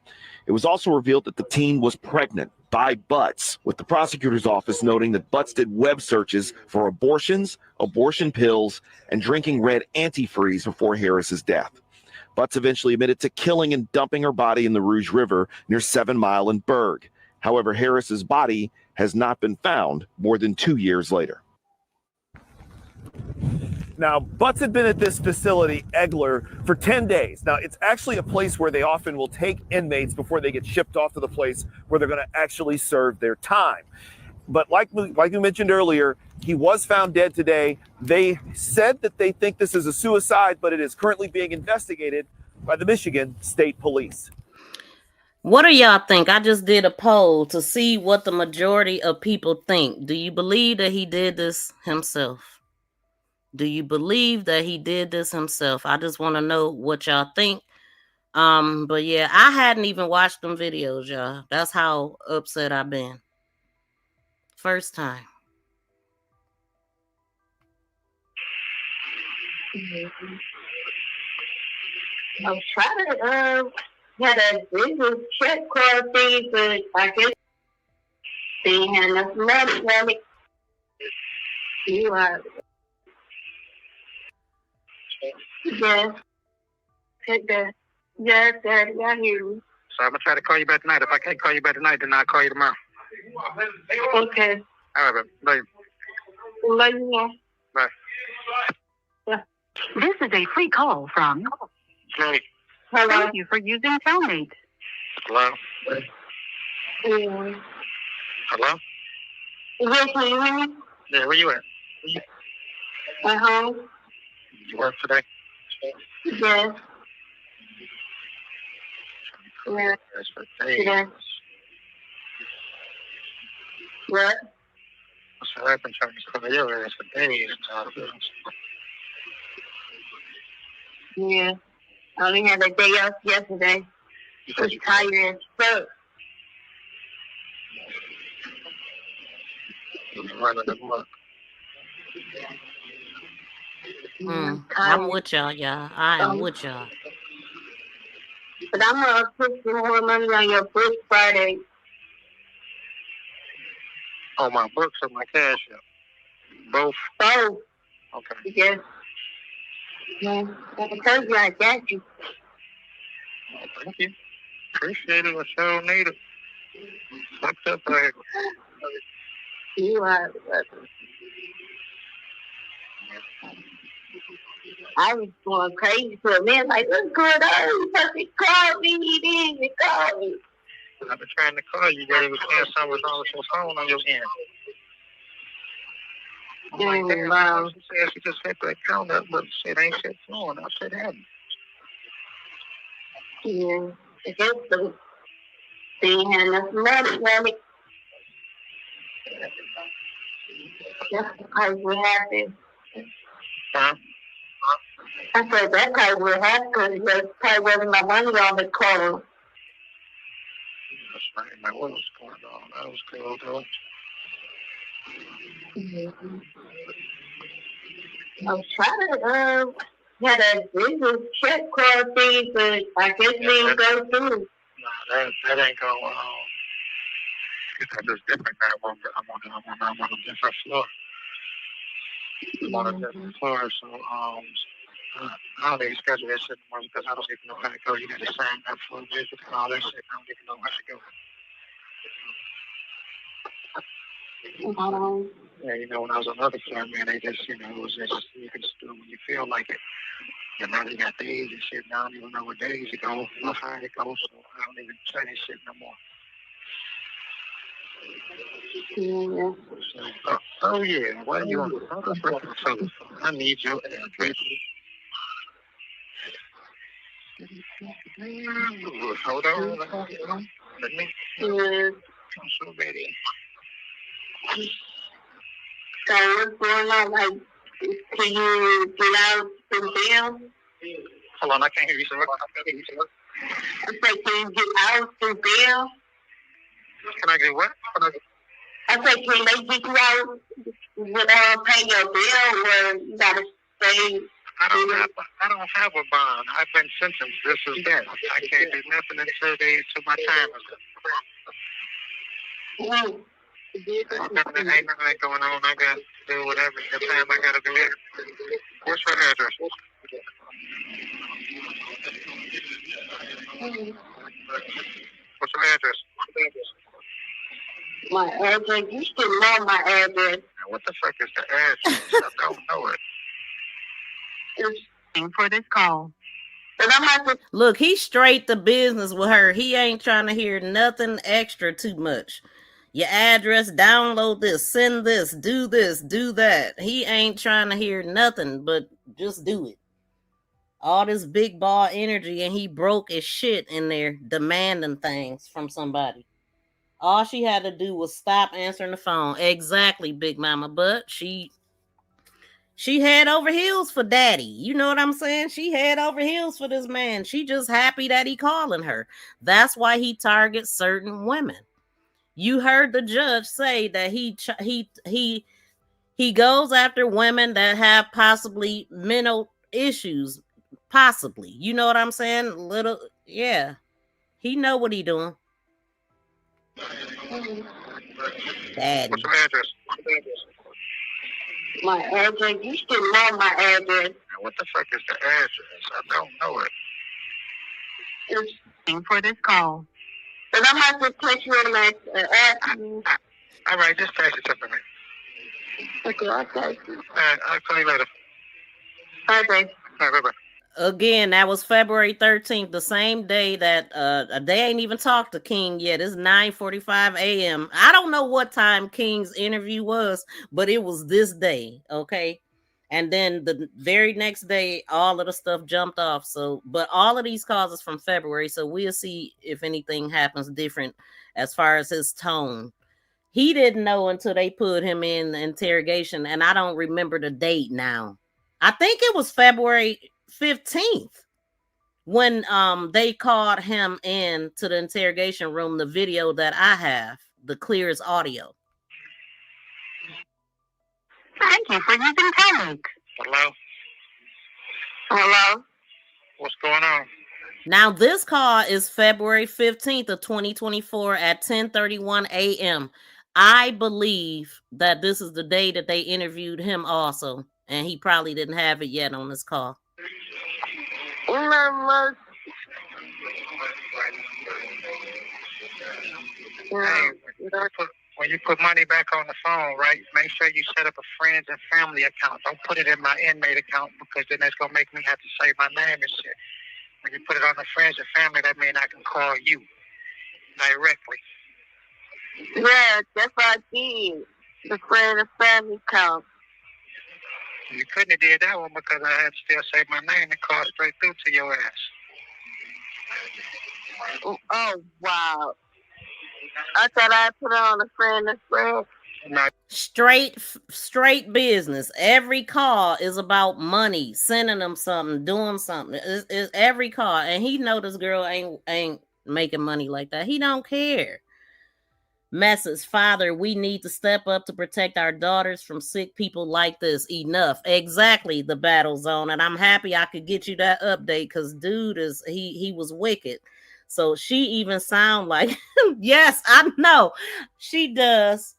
It was also revealed that the teen was pregnant by Butts, with the prosecutor's office noting that Butts did web searches for abortions, abortion pills, and drinking red antifreeze before Harris's death. Butts eventually admitted to killing and dumping her body in the Rouge River near 7 Mile and Berg. However, Harris's body has not been found more than 2 years later. Now, Butts had been at this facility, Egler, for 10 days. Now, it's actually a place where they often will take inmates before they get shipped off to the place where they're going to actually serve their time. But like we mentioned earlier, he was found dead today. They said that they think this is a suicide, but it is currently being investigated by the Michigan State Police. What do y'all think? I just did a poll to see what the majority of people think. Do you believe that he did this himself? Do you believe that he did this himself? I just want to know what y'all think. But yeah, I hadn't even watched them videos, y'all. That's how upset I've been. First time. I was trying to had a business check card fee, but I guess they ain't had enough money for me. You are. Yeah. Take that. Yes, Daddy, I hear you. So I'm gonna try to call you back tonight. If I can't call you back tonight, then I'll call you tomorrow. Okay. All right, baby. Love you. Love you more. Bye. Yeah. This is a free call from. Hey. Hello. Thank you for using Phonate. Hello. Yeah. Hello. Yes, can you hear me? Yeah, where you at? At home. You work today? Yes. Yeah. Yeah. What? So I've been trying to cover your ass for days. Yeah. I only had a day off yesterday. Because you're tired as fuck. Running the muck. I'm with y'all, y'all. I am with y'all. But I'm going to put some more money on your book Friday. On my books or my cash app? Both? Both. Okay. Yes. Yeah. Because I got you. Thank you. Appreciate it. I sure need it. Fucked up right. You are. I was going crazy for a minute. Like, what's going on? He fucking called me. He didn't even call me. I've been trying to call you, but it was saying something was wrong with your phone on your end. I'm like, damn, wow. She said she just set that count up, but shit ain't shit flowing. I said, happened. Yeah. I guess they ain't had enough money. That's because what happened. Huh? I said that's probably what happened because there probably wasn't my money on the call. That's right. Like, what was going on? That was cool, though. Mm-hmm. I was trying to had a business check card thing, but I guess it didn't go through. No, that ain't going on. Because it's different now. I'm on a different floor. I'm on a different floor, so I don't even schedule that shit anymore because I don't even know how to go. You got to sign up for a visit and all that shit. I don't even know how to go. Yeah, you know, when I was on other floor, man, they just, it was just, you can just do it when you feel like it. And now they got days and shit. Now I don't even know what days it go, or how it goes, so I don't even say that shit no more. Yeah. Oh yeah, why are you on the phone? I need your address. Hold on. Let me. I'm so ready. So what's going on? Like, can you get out from jail? Hold on, I can't hear you. I said, can you get out from jail? Can I get what? I said, can they get you out without paying your bill, or you gotta stay? I don't have a bond. I've been sentenced. This is that. I can't do nothing until my time is up. Ain't nothing going on. I got to do whatever the time I got to do it. What's your address? What's your address? My address? You still know my address. What the fuck is the address? I don't know it. It's for this call. Look, he's straight to business with her. He ain't trying to hear nothing extra too much. Your address, download this, send this, do that. He ain't trying to hear nothing but just do it. All this big ball energy, and he broke his shit in there demanding things from somebody. All she had to do was stop answering the phone. Exactly, Big Mama. But she head over heels for daddy. You know what I'm saying? She head over heels for this man. She just happy that he calling her. That's why he targets certain women. You heard the judge say that he goes after women that have possibly mental issues. Possibly. You know what I'm saying? Yeah. He know what he doing. Daddy. What's your address? My address? You still know my address. What the fuck is the address? I don't know it. It's for this call. But I'm about to text you in my all right, just text it to me. Okay, I'll text you. I'll call you later. Okay. All right, bye-bye. Again, that was February 13th, the same day that they ain't even talked to King yet. It's 9:45 a.m. I don't know what time King's interview was, but it was this day, okay? And then the very next day, all of the stuff jumped off. So, but all of these calls is from February, so we'll see if anything happens different as far as his tone. He didn't know until they put him in the interrogation, and I don't remember the date now. I think it was February 15th when they called him in to the interrogation room, the video that I have, the clearest audio. Thank you for using Panic. Hello? Hello? What's going on? Now, this call is February 15th of 2024 at 10:31 a.m. I believe that this is the day that they interviewed him also, and he probably didn't have it yet on this call. When you put money back on the phone, right, make sure you set up a friends and family account. Don't put it in my inmate account, because then that's going to make me have to say my name and shit. When you put it on the friends and family, that means I can call you directly. Yeah, that's what I did. The friend and family account. You couldn't have did that one because I had to still say my name and call straight through to your ass. Oh, wow. I thought I put it on a friend and friend. Straight business. Every call is about money, sending them something, doing something. It's every call, and he know this girl ain't making money like that. He don't care. Message, Father, we need to step up to protect our daughters from sick people like this. Enough. Exactly, the battle zone. And I'm happy I could get you that update, because dude is he was wicked. So she even sound like yes, I know. She does.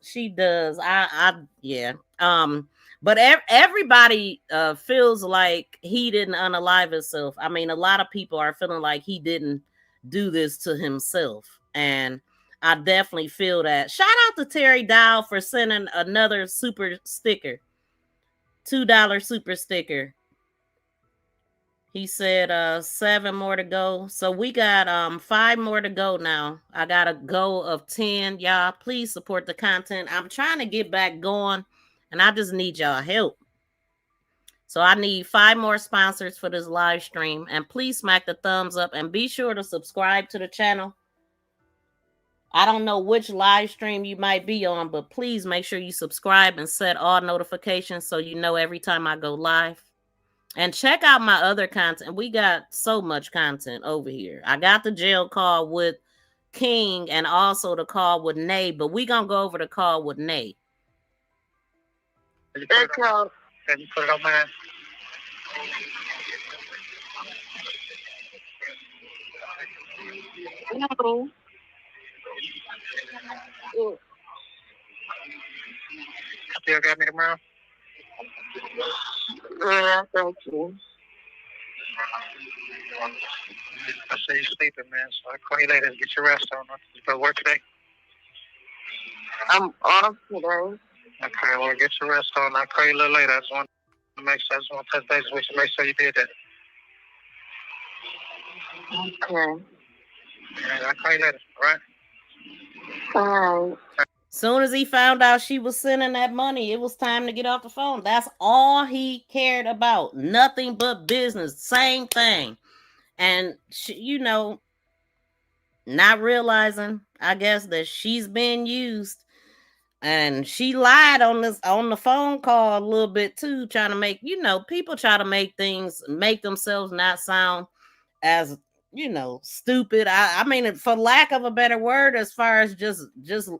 Yeah. But everybody feels like he didn't unalive himself. I mean, a lot of people are feeling like he didn't do this to himself. And I definitely feel that. Shout out to Terry Dow for sending another super sticker. $2 super sticker. He said 7 more to go. So we got 5 more to go now. I got a goal of 10. Y'all, please support the content. I'm trying to get back going, and I just need y'all help. So I need 5 more sponsors for this live stream. And please smack the thumbs up and be sure to subscribe to the channel. I don't know which live stream you might be on, but please make sure you subscribe and set all notifications so you know every time I go live. And check out my other content. We got so much content over here. I got the jail call with King and also the call with Nay, but we gonna go over the call with Nay. Can you put it on, man? No. Still got me tomorrow? Yeah, thank you. I say you're sleeping, man, so I'll call you later and get your rest on. You go to work today? I'm off today. Okay, well, get your rest on. I'll call you a little later. I just want to touch base with you, make sure you did that. Okay. All right, I'll call you later, all right? Bye. Soon as he found out she was sending that money, it was time to get off the phone. That's all he cared about. Nothing but business. Same thing. And she, not realizing, I guess, that she's being used. And she lied on the phone call a little bit too, trying to make, people try to make themselves not sound as stupid. I mean, for lack of a better word, as far as just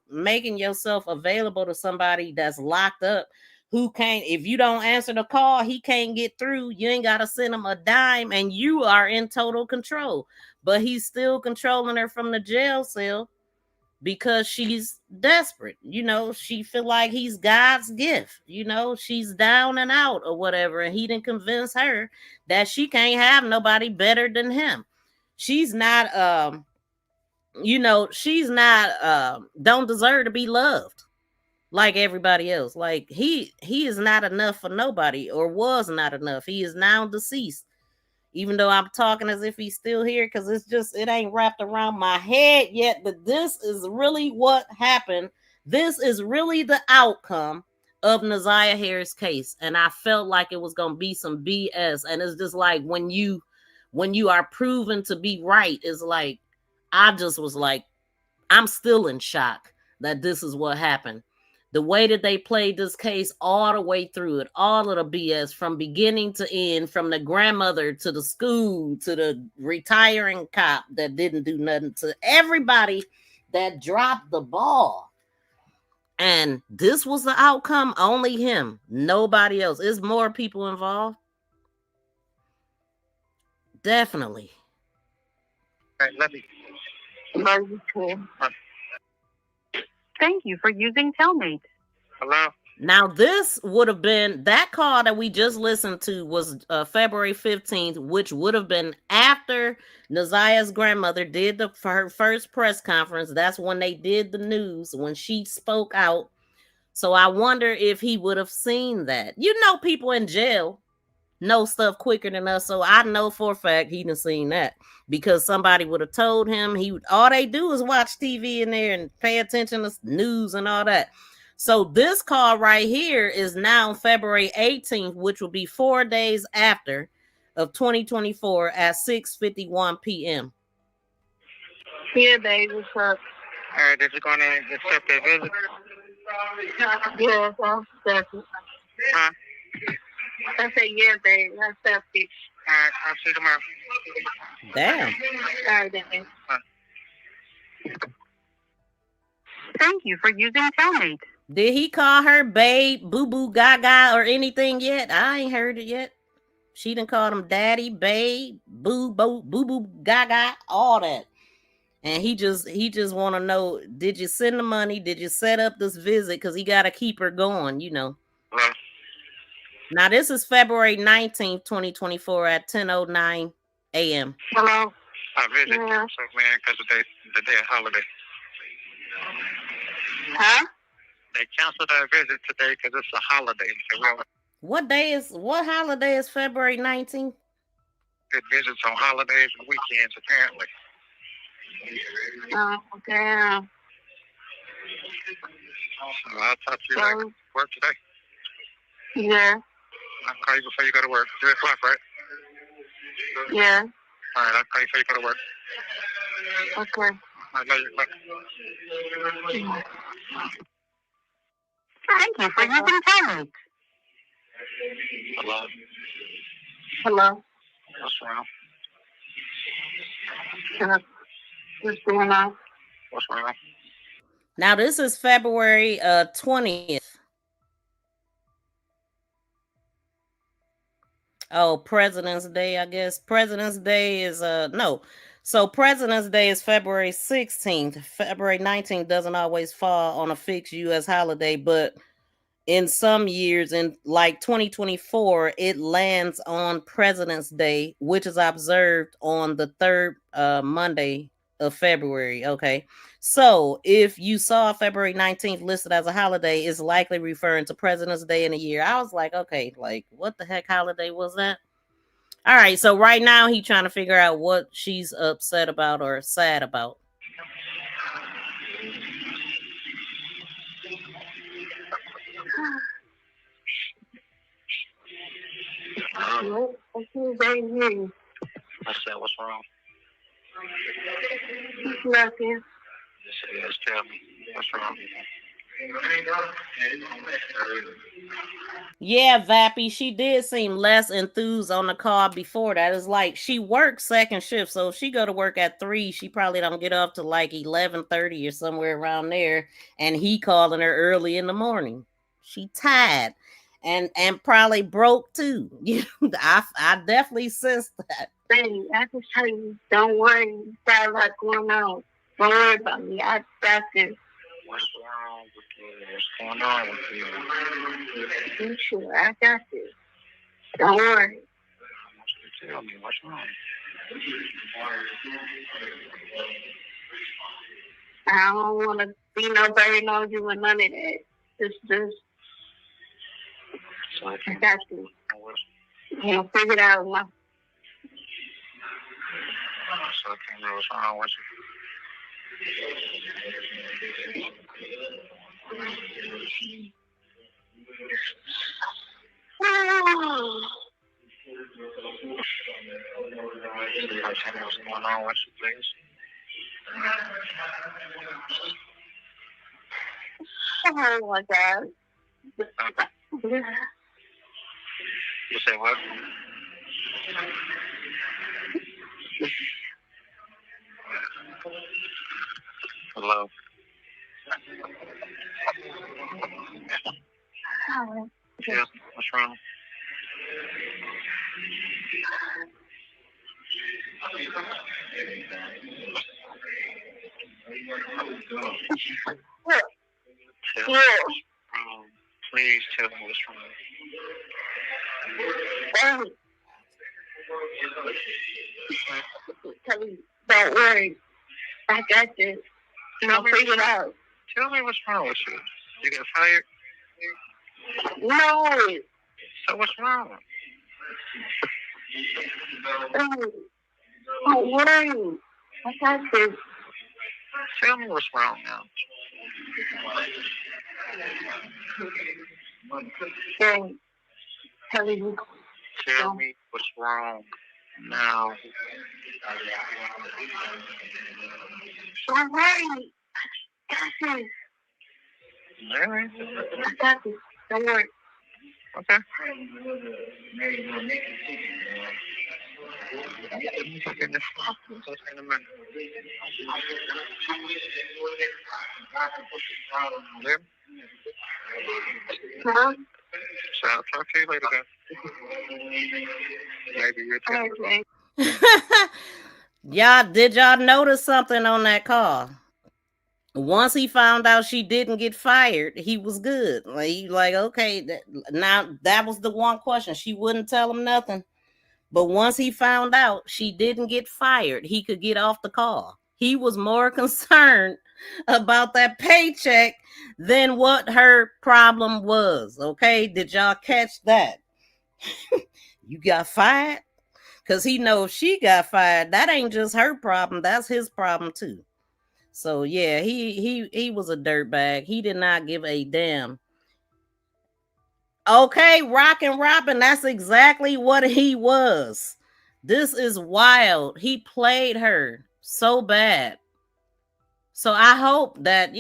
making yourself available to somebody that's locked up, who can't, if you don't answer the call, he can't get through. You ain't got to send him a dime, and you are in total control. But he's still controlling her from the jail cell because she's desperate. She feel like he's God's gift. She's down and out or whatever, and he didn't convince her that she can't have nobody better than him. She's not don't deserve to be loved like everybody else. Like he is not enough for nobody, or was not enough. He is now deceased. Even though I'm talking as if he's still here, because it ain't wrapped around my head yet. But this is really what happened. This is really the outcome of Naziah Harris' case. And I felt like it was going to be some BS. And it's just like when you are proven to be right, it's like, I just was like, I'm still in shock that this is what happened. The way that they played this case all the way through it, all of the BS from beginning to end, from the grandmother to the school to the retiring cop that didn't do nothing, to everybody that dropped the ball. And this was the outcome. Only him, nobody else. Is more people involved? Definitely. All right, let me. Thank you for using Telmate. Hello? Now, this would have been, that call that we just listened to was February 15th, which would have been after Naziah's grandmother did her first press conference. That's when they did the news, when she spoke out. So I wonder if he would have seen that. You know, people in jail know stuff quicker than us. So I know for a fact he done seen that, because somebody would have told him. All they do is watch TV in there and pay attention to news and all that. So this call right here is now February 18th, which will be 4 days after of 2024 at 6:51 p.m. Yeah, baby, what's up? All right, did you go in there and accept that visit? Yes, I'll accept it. Huh? I said, yeah, babe, I accept it. All right, I'll see you tomorrow. Damn. All right, then. Thank you for using Telmate. Did he call her babe, boo boo, gaga, or anything yet? I ain't heard it yet. She done called him daddy, babe, boo boo, gaga, all that. And he just want to know, did you send the money? Did you set up this visit? Because he got to keep her going, you know. Hello? Now, this is February 19th, 2024 at 10:09 a.m. Hello? I visit, Yeah. so man, because the day of holiday. Huh? They canceled our visit today because it's a holiday. So What holiday is February 19th? good visits on holidays and weekends, apparently. Oh, damn. So I'll talk to you later. Work today? Yeah. I'll call you before you go to work. 3 o'clock, right? Yeah. All right, I'll call you before you go to work. Okay. I love you. Bye. Thank you for using Telmate. Hello? Hello? What's wrong? What's going on? What's wrong? Now, this is February 20th. Oh, President's Day, I guess. President's Day is no. So President's Day is February 16th. February 19th doesn't always fall on a fixed U.S. holiday, but in some years, in like 2024, it lands on President's Day, which is observed on the third Monday of February. Okay. So if you saw February 19th listed as a holiday, it's likely referring to President's Day in a year. I was like, okay, like what the heck holiday was that? All right. So right now he's trying to figure out what she's upset about or sad about. I said, what's wrong? Nothing. Yes, tell me. What's wrong? Yeah, Vappy, she did seem less enthused on the call before that. It's like she works second shift, so if she go to work at 3, she probably don't get up to like 11:30 or somewhere around there, and he calling her early in the morning. She tired and probably broke too. You know, I definitely sense that. Baby, I can tell you, don't worry. You got a lot going on. Don't worry about me. I got this. What's wrong with you? What's going on with you? You sure? I got this. Don't worry. I want you to tell me what's wrong. I don't want to be nobody knows you and none of that. Just. So I I got you. what's I'll figure it out. Now. so I can't know what's wrong with you. Tell me what's going on with you, please. Oh my God. You say what? Hello. Yeah, what's wrong? Yeah. Please tell me what's wrong. Don't worry. I got this. I'll figure it out. Tell me what's wrong with you. You got fired? No. So what's wrong? Don't worry. I got this. Tell me what's wrong now. Tell me what's wrong now. Don't worry. I got this. All right. I got this. Don't worry. Okay. Huh? So I'll talk to you later, guys. Maybe you're Did y'all notice something on that call? Once he found out she didn't get fired, he was good. Like okay, now that was the one question. She wouldn't tell him nothing. But once he found out she didn't get fired, he could get off the call. He was more concerned about that paycheck than what her problem was. Okay, did y'all catch that? You got fired? Because he knows if she got fired, that ain't just her problem, that's his problem too. So yeah, he was a dirtbag. He did not give a damn. Okay, Rockin' Robin, that's exactly what he was. This is wild. He played her so bad. So I hope that,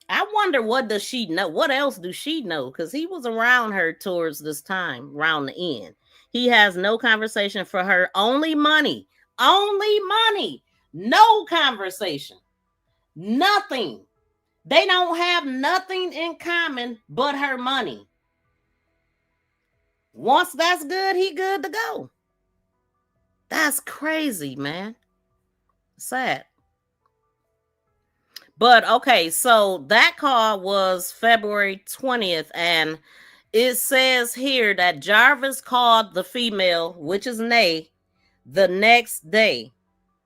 I wonder what does she know? What else do she know? Because he was around her towards this time, around the end. He has no conversation for her. Only money. Only money. No conversation. Nothing. They don't have nothing in common but her money. Once that's good, he good to go. That's crazy, man. Sad. But okay, so that call was February 20th, and it says here that Jarvis called the female, which is Nay, the next day.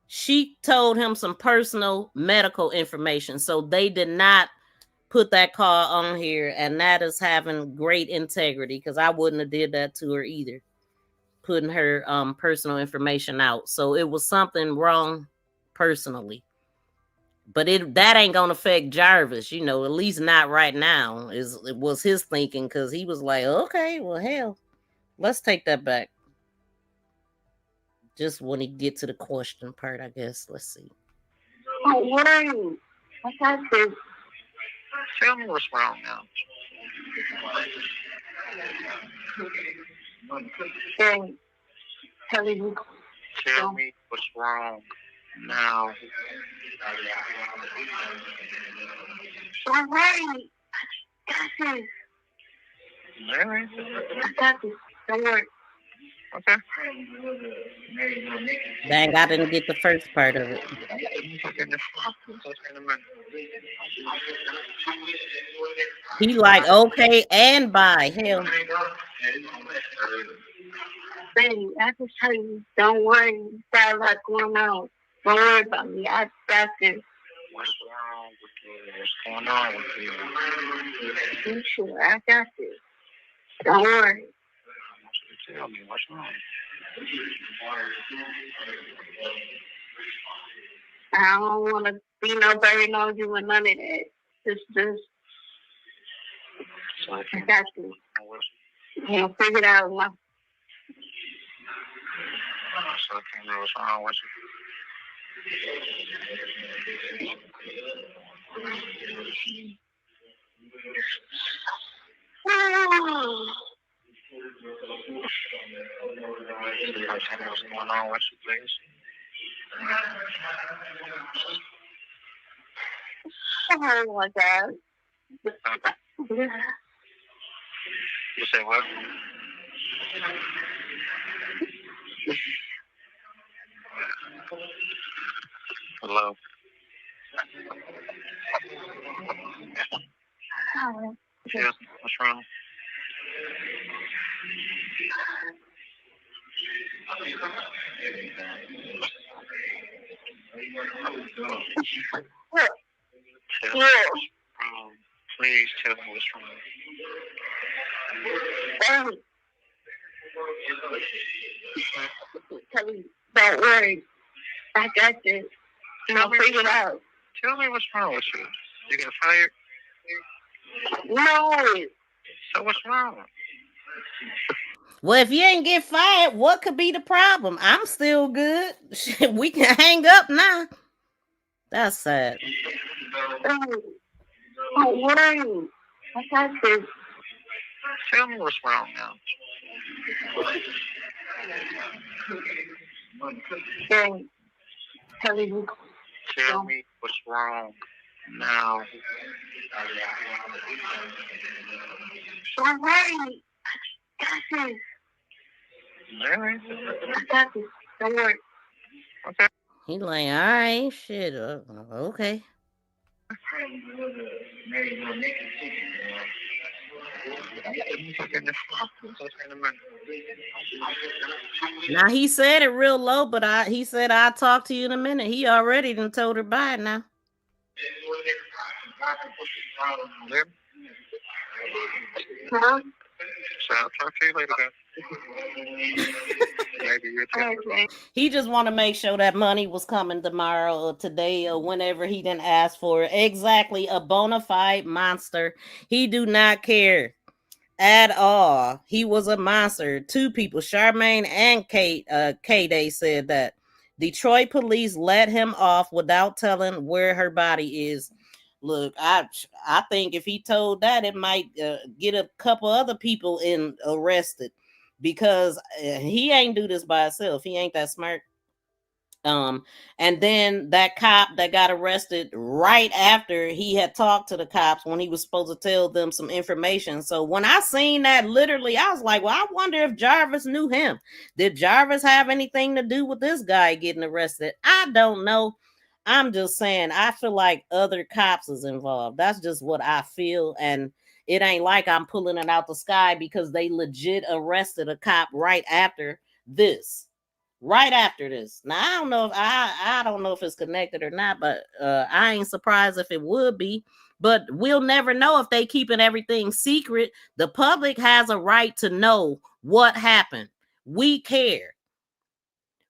She told him some personal medical information, so they did not put that call on here, and that is having great integrity because I wouldn't have did that to her either, putting her personal information out. So it was something wrong personally. But that ain't gonna affect Jarvis, at least not right now. It was his thinking because he was like, okay, well, hell, let's take that back. Just when he get to the question part, I guess. Let's see. Don't worry. I got this. Tell me what's wrong now. Tell me what's wrong now. Don't worry. I got this. All right. I got this. Don't worry. Okay. Dang, I didn't get the first part of it. He like, okay, and bye. Hell. Baby, I can tell you, don't worry. You got a lot going on. Don't worry about me. I got this. What's wrong with you? What's going on with you? You sure? I got this. Don't worry. Tell me what's wrong. I don't want to be no burden on you and none of that. Just, I got this. I'll figure it out. So I can't know what's wrong with you. What's going on with you, please? Oh my God. You say what? Hello. Yeah, what's wrong? Tell me what's wrong. Please tell me what's wrong. Don't worry. I got this. I'll figure it out. Tell me what's wrong with you. You got fired? No. So what's wrong? Well, if you ain't get fired, what could be the problem? I'm still good. We can hang up now. That's sad. Don't worry. I got this. Tell me what's wrong now. Tell me what's wrong now. Don't worry. I got this. Really? I got this. Don't worry. Okay. He like, all right, shit. Okay. Now he said it real low, but he said I'll talk to you in a minute. He already done told her bye now. Huh? So I'll talk to you later then. He just want to make sure that money was coming tomorrow or today or whenever he didn't ask for it. Exactly, a bona fide monster. He do not care at all. He was a monster. Two people, Charmaine and Kate. K-Day said that Detroit police let him off without telling where her body is. Look, I think if he told that, it might get a couple other people arrested, because he ain't do this by himself. He ain't that smart. And then that cop that got arrested right after he had talked to the cops when he was supposed to tell them some information. So when I seen that, literally, I was like, well, I wonder if Jarvis knew him. Did Jarvis have anything to do with this guy getting arrested? I don't know. I'm just saying, I feel like other cops is involved. That's just what I feel. And it ain't like I'm pulling it out the sky, because they legit arrested a cop right after this. Right after this. Now I don't know if I don't know if it's connected or not, but I ain't surprised if it would be. But we'll never know if they keeping everything secret. The public has a right to know what happened. We care.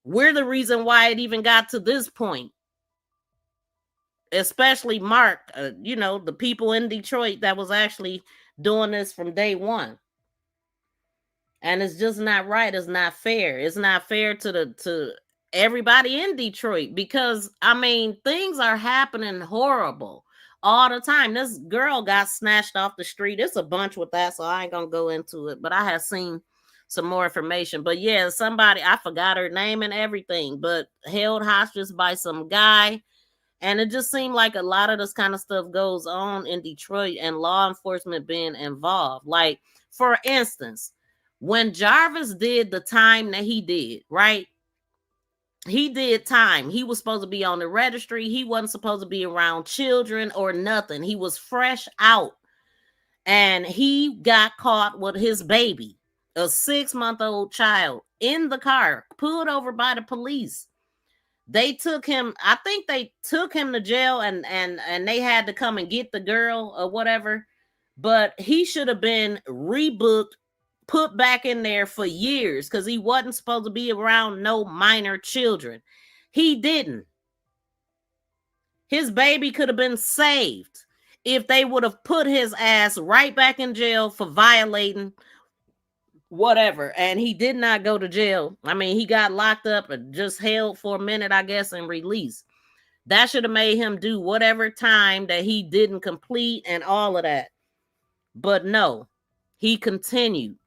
We're the reason why it even got to this point. Especially Mark, the people in Detroit that was actually doing this from day one. And it's just not right. It's not fair. It's not fair to everybody in Detroit, because I mean, things are happening horrible all the time. This girl got snatched off the street. It's a bunch with that, so I ain't gonna go into it, but I have seen some more information. But yeah, somebody, I forgot her name and everything, but held hostage by some guy. And it just seemed like a lot of this kind of stuff goes on in Detroit, and law enforcement being involved. Like, for instance, when Jarvis did the time that he did, right? He did time. He was supposed to be on the registry. He wasn't supposed to be around children or nothing. He was fresh out. And he got caught with his baby, a 6-month-old child, in the car, pulled over by the police. They took him, I think they took him to jail, and they had to come and get the girl or whatever. But he should have been rebooked, put back in there for years, because he wasn't supposed to be around no minor children. He didn't. His baby could have been saved if they would have put his ass right back in jail for violating whatever. And he did not go to jail. I mean, he got locked up and just held for a minute, I guess, and released. That should have made him do whatever time that he didn't complete and all of that. But no, he continued.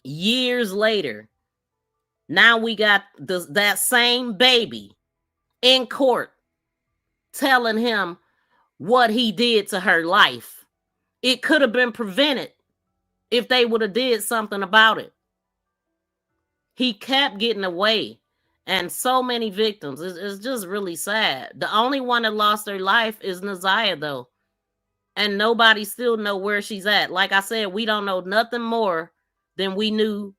Years later, now we got that same baby in court telling him what he did to her life. It could have been prevented if they would have did something about it. He kept getting away, and so many victims. It's just really sad. The only one that lost their life is Neziah, though, and nobody still know where she's at. Like I said, we don't know nothing more than we knew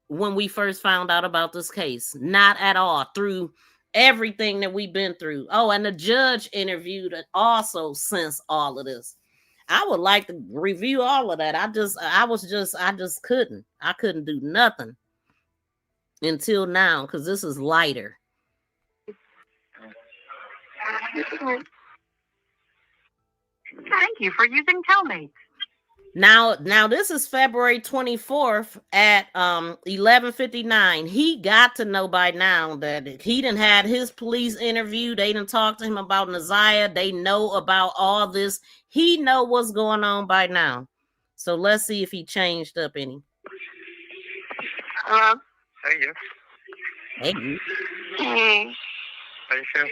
when we first found out about this case. Not at all, through everything that we've been through. Oh, and the judge interviewed it also since all of this. I would like to review all of that. I just couldn't. I couldn't do nothing until now, because this is lighter. Thank you for using Tellmates. Now this is February 24th at 11:59. He got to know by now that he done had his police interview. They done talked to him about Neziah. They know about all this. He know what's going on by now. So let's see if he changed up any. Hello. Hey, you. Hey, you. Hey. How you feel?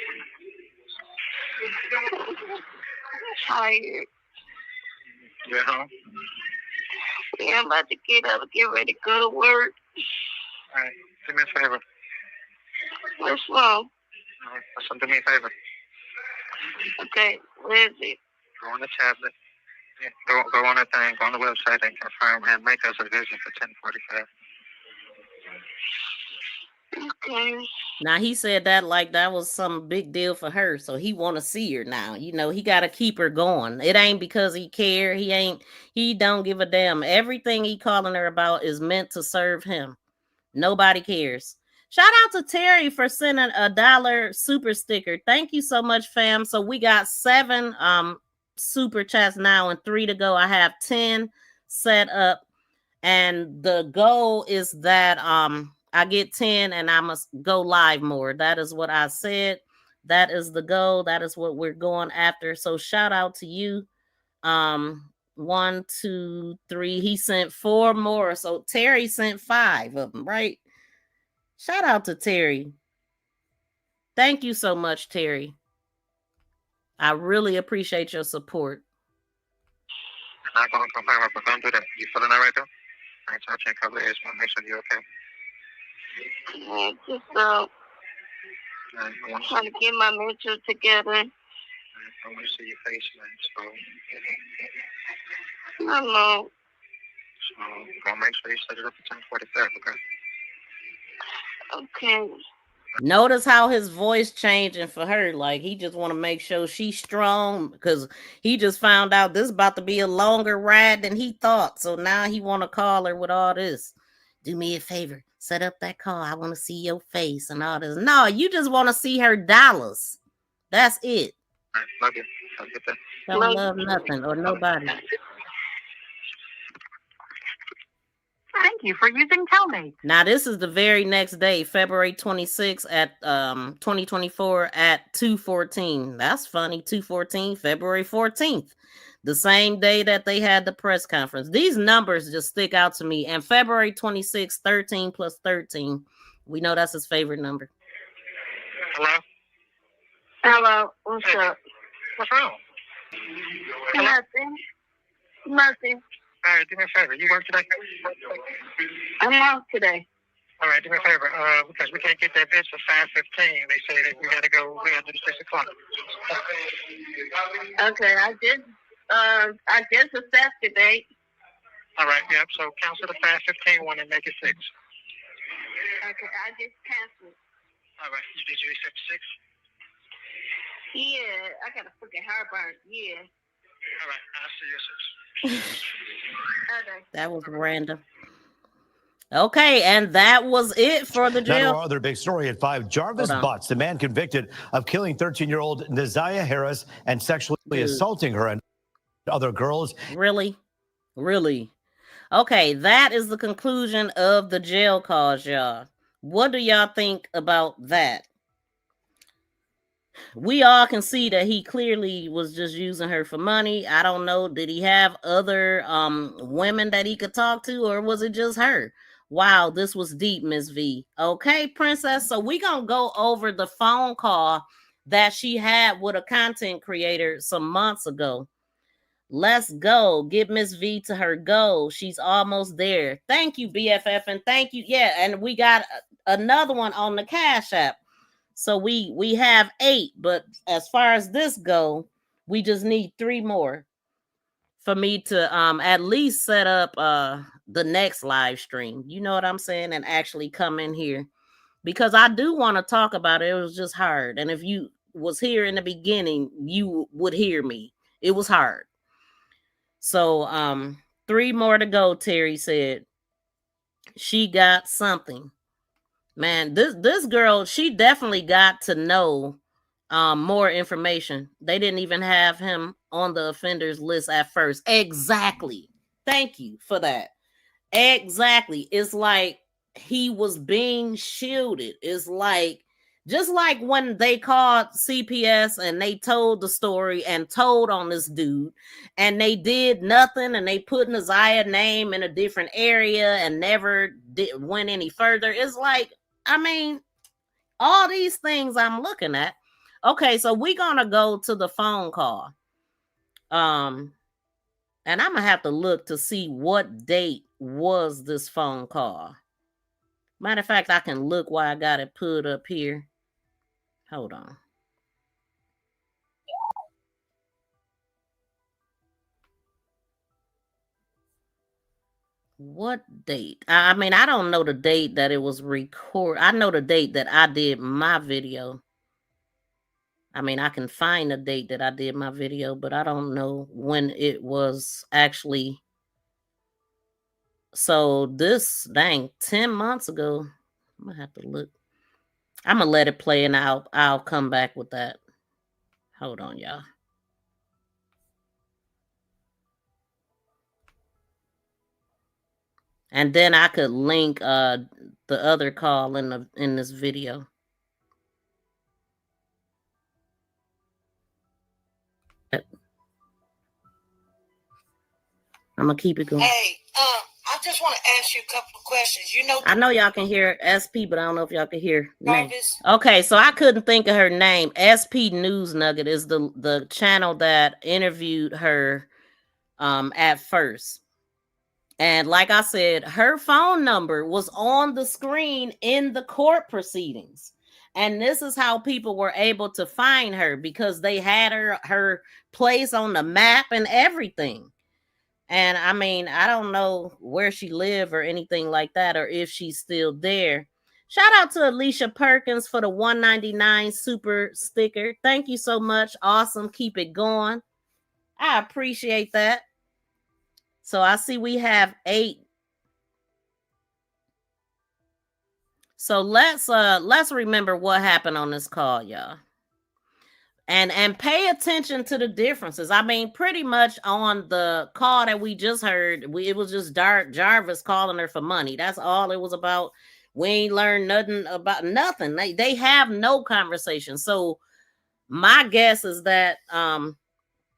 Tired. You at home? Yeah, I'm about to get up and get ready to go to work. All right. Do me a favor. What's wrong? Listen, do me a favor. Okay. Where is it? Go on the tablet. Yeah, go on the thing. Go on the website and confirm and make us a vision for 10:45. Okay. Now he said that like that was some big deal for her, so he want to see her now. You know, he got to keep her going. It ain't because he care. He don't give a damn. Everything he calling her about is meant to serve him. Nobody cares. Shout out to Terry for sending $1 super sticker. Thank you so much, fam. So we got 7 super chats now and 3 to go. I have 10 set up, and the goal is that I get 10 and I must go live more. That is what I said. That is the goal. That is what we're going after. So shout out to you. 1, 2, 3. He sent 4 more. So Terry sent 5 of them, right? Shout out to Terry. Thank you so much, Terry. I really appreciate your support. I'm not going to confirm it, but don't do that. You feeling all right, though? All right, so I'll check a couple of days. Make sure you're okay. Yeah, just trying to get my mental together. I want to see your face, man. So, I know. So, go make sure you set it up for 10:45, okay? Okay. Notice how his voice changing for her. Like he just want to make sure she's strong, because he just found out this about to be a longer ride than he thought. So now he want to call her with all this. Do me a favor. Set up that call. I want to see your face and all this. No, you just want to see her dollars. That's it. All right, love you. Have a good day. Don't love nothing or nobody. Thank you for using Tellmates. Now, this is the very next day, February 26th at 2024 at 2:14. That's funny. 2:14, February 14th. The same day that they had the press conference. These numbers just stick out to me. And February 26th, 13 plus 13. We know that's his favorite number. Hello? Hello, what's up? What's wrong? Nothing. Nothing. All right, do me a favor. You work today? I'm off today. All right, do me a favor. Because we can't get that bitch for 5:15. They say that we gotta go. We gotta do 6 o'clock. Okay, I just accepted date. All right, yep. So cancel the 5:15 one and make it 6. Okay, I just canceled. All right, did you accept 6? Yeah, I got a freaking heartburn. Yeah. All right, I'll see you at 6. Okay. That was random. Okay, and that was it for the jail. Now to our other big story at 5. Jarvis Butts, the man convicted of killing 13-year-old Neziah Harris and sexually assaulting her and other girls. Really? Okay, that is the conclusion of the jail cause, y'all. What do y'all think about that? we all can see that he clearly was just using her for money. I don't know. Did he have other women that he could talk to, or was it just her? Wow, this was deep, Miss V. Okay, Princess. So we gonna go over the phone call that she had with a content creator some months ago. Let's go. Get Miss V to her goal. She's almost there. Thank you, BFF, and thank you. Yeah, and we got another one on the Cash App. So we have 8, but as far as this go, we just need 3 more for me to at least set up the next live stream. You know what I'm saying? And actually come in here, because I do want to talk about it. It was just hard. And if you was here in the beginning, you would hear me. It was hard. So 3 more to go, Terry said. She got something. Man, this girl, she definitely got to know more information. They didn't even have him on the offenders list at first. Exactly. Thank you for that. Exactly. It's like he was being shielded. It's like just like when they called CPS and they told the story and told on this dude, and they did nothing, and they put Naziah's name in a different area and never went any further. It's like, I mean, all these things I'm looking at. Okay, so we're gonna go to the phone call. And I'm gonna have to look to see what date was this phone call. Matter of fact, I can look while I got it put up here. Hold on. What date? I mean, I don't know the date that it was recorded. I know the date that I did my video. I mean, I can find the date that I did my video, but I don't know when it was actually. So this, dang, 10 months ago. I'm gonna have to look. I'm gonna let it play and I'll come back with that. Hold on, y'all. And then I could link the other call in this video. I'm gonna keep it going. Hey, I just want to ask you a couple of questions. You know, I know y'all can hear SP, but I don't know if y'all can hear Jarvis. Okay, so I couldn't think of her name. SP News Nugget is the channel that interviewed her at first. And like I said, her phone number was on the screen in the court proceedings. And this is how people were able to find her, because they had her place on the map and everything. And I mean, I don't know where she lived or anything like that, or if she's still there. Shout out to Alicia Perkins for the $1.99 super sticker. Thank you so much. Awesome. Keep it going. I appreciate that. So I see we have 8. So let's remember what happened on this call, y'all. And pay attention to the differences. I mean, pretty much on the call that we just heard, it was just Jarvis calling her for money. That's all it was about. We ain't learned nothing about nothing. They have no conversation. So my guess is that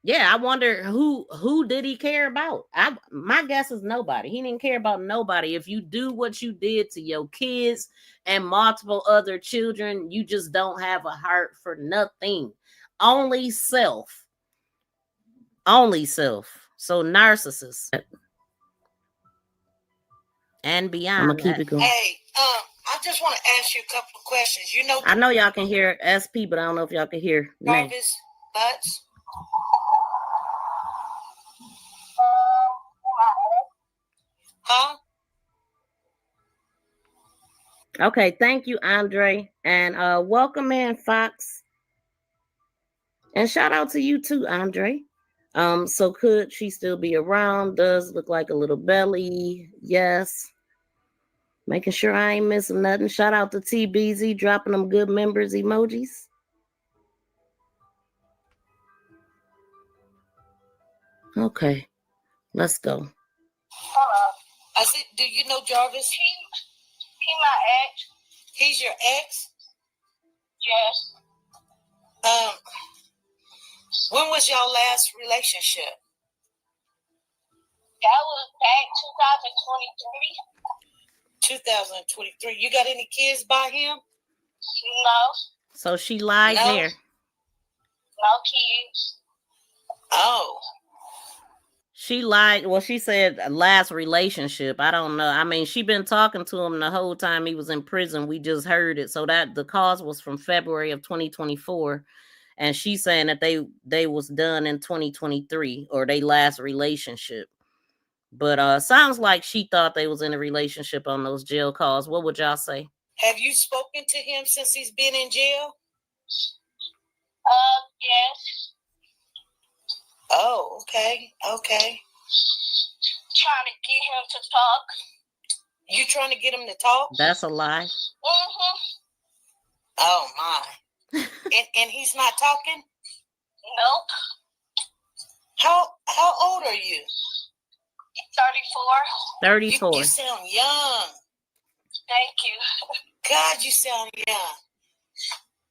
yeah, I wonder who did he care about? My guess is nobody. He didn't care about nobody. If you do what you did to your kids and multiple other children, you just don't have a heart for nothing. Only self. Only self. So narcissist. And beyond. I'm gonna keep it going. Hey, I just want to ask you a couple of questions. You know, I know y'all can hear SP, but I don't know if y'all can hear Jarvis Butts. Huh? Okay, thank you, Andre. And welcome in, Fox. And shout out to you too, Andre. So could she still be around? Does look like a little belly. Yes. Making sure I ain't missing nothing. Shout out to TBZ dropping them good members emojis. Okay, let's go. I said, do you know Jarvis? He my ex. He's your ex? Yes. When was y'all last relationship? That was back 2023. 2023. You got any kids by him? No. So she lied there. No kids. Oh. She lied. Well, she said last relationship. I don't know. I mean, she been talking to him the whole time he was in prison. We just heard it. So that the cause was from February of 2024. And she's saying that they was done in 2023 or they last relationship. But sounds like she thought they was in a relationship on those jail calls. What would y'all say? Have you spoken to him since he's been in jail? Yes. Oh, okay. Okay. Trying to get him to talk. You trying to get him to talk? That's a lie. Mm-hmm. Oh my. and he's not talking? Nope. How old are you? 34. 34. You sound young. Thank you. God, you sound young.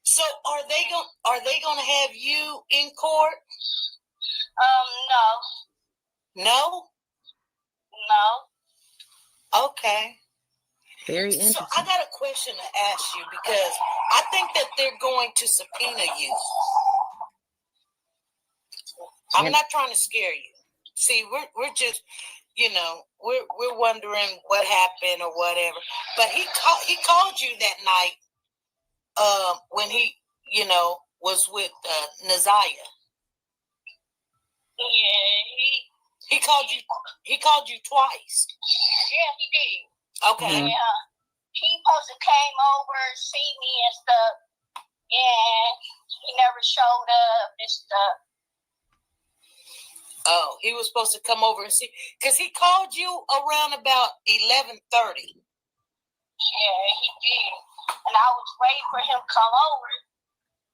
So are they gonna have you in court? No. No? No. Okay. Very interesting. So I got a question to ask you because I think that they're going to subpoena you. I'm not trying to scare you. See, we're just, we're wondering what happened or whatever. But he called you that night when he, was with Naziah. Yeah, he called you twice. Yeah, he did. Okay. Yeah. He supposed to came over, see me and stuff, and he never showed up and stuff. Oh, he was supposed to come over and see, because he called you around about 11:30. Yeah, he did. And I was waiting for him to come over.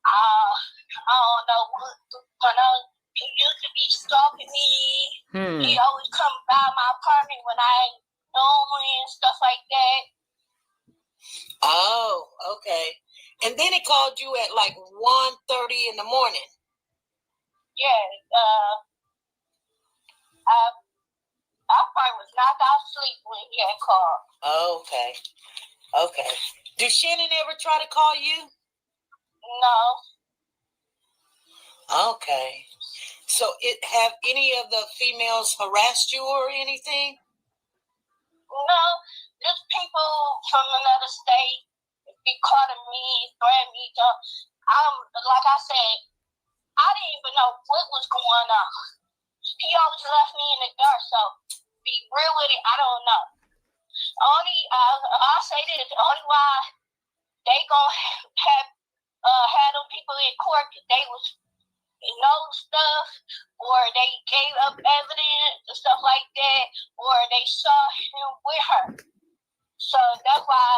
I don't know what going on. He used to be stalking me. He always come by my apartment when I ain't knowing and stuff like that. Oh, okay. And then he called you at like 1:30 in the morning. Yeah, I probably was knocked out sleep when he had called. Okay. Okay. Did Shannon ever try to call you? No. Okay. So have any of the females harassed you or anything? No, just people from another state be calling me, threatening me. Like I said, I didn't even know what was going on. He always left me in the dark, so be real with it, I don't know. I'll say this, the only why they gonna have them people in court, they was know stuff, or they gave up evidence and stuff like that, or they saw him with her. So that's why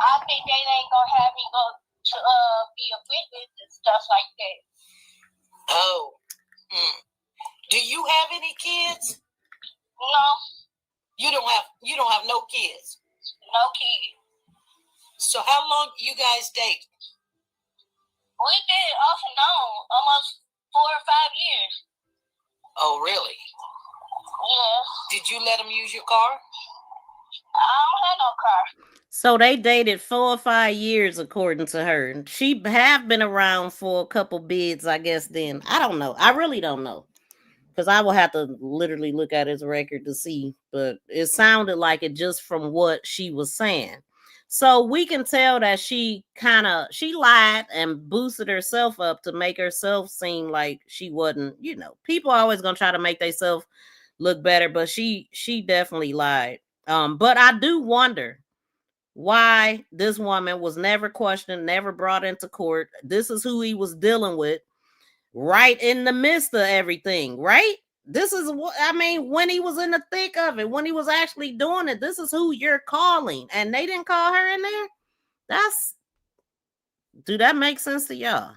I think they ain't gonna have me go to be a witness and stuff like that. Oh. Do you have any kids? No. You don't have no kids? No kids. So how long you guys date? We did off and on almost 4 or 5 years. Oh, really? Yeah. Did you let him use your car? I don't have no car. So they dated 4 or 5 years, according to her. She have been around for a couple bids, I guess. Then I don't know. I really don't know, because I will have to literally look at his record to see. But it sounded like it just from what she was saying. So we can tell that she lied and boosted herself up to make herself seem like she wasn't, people are always going to try to make themselves look better, but she definitely lied. But I do wonder why this woman was never questioned, never brought into court. This is who he was dealing with right in the midst of everything, right? This is what I mean, when he was in the thick of it, when he was actually doing it, this is who you're calling, and they didn't call her in there. Do that make sense to y'all?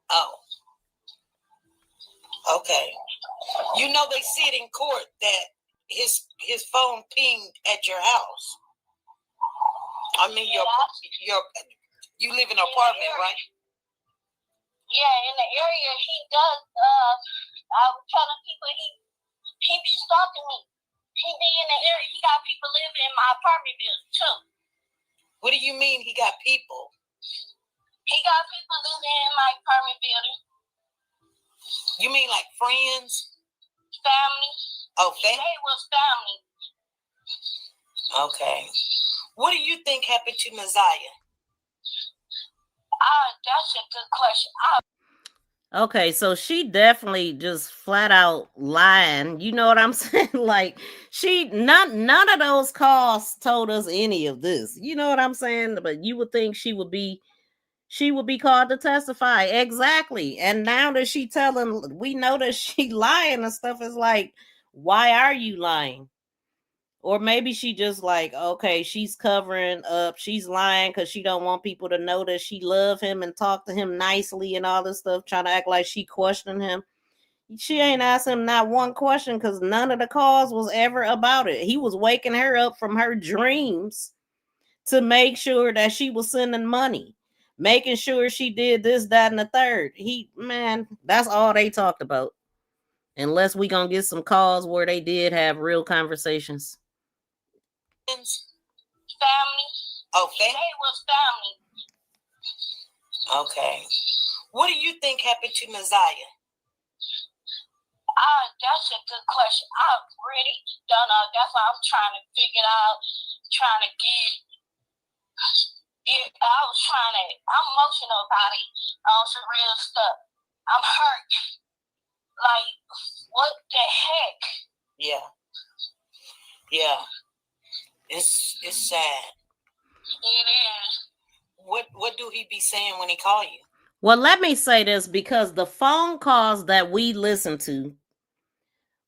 Oh, okay. They said in court that his phone pinged at your house. I mean, you live in an apartment, right? Yeah, in the area he does. I was telling people he be stalking me. He be in the area. He got people living in my apartment building too. What do you mean he got people? He got people living in my apartment building. You mean like friends? Family. Oh, family. They was family. Okay. What do you think happened to Naziah? That's a good question. Okay, so she definitely just flat out lying. You know what I'm saying? Like none of those calls told us any of this. You know what I'm saying? But you would think she would be called to testify. Exactly. And now that she telling, we know that she lying and stuff, is like, why are you lying? Or maybe she just like, okay, she's covering up. She's lying because she don't want people to know that she love him and talk to him nicely and all this stuff, trying to act like she questioned him. She ain't asked him not one question because none of the calls was ever about it. He was waking her up from her dreams to make sure that she was sending money, making sure she did this, that, and the third. That's all they talked about. Unless we gonna get some calls where they did have real conversations. Family. Oh, family. They was family. Okay. What do you think happened to Naziah? That's a good question. I really don't know. That's why I'm trying to figure out, trying to get it. I'm emotional about it on some real stuff. I'm hurt. Like, what the heck? Yeah. Yeah. It's sad. It is. What do he be saying when he call you? Well, let me say this, because the phone calls that we listened to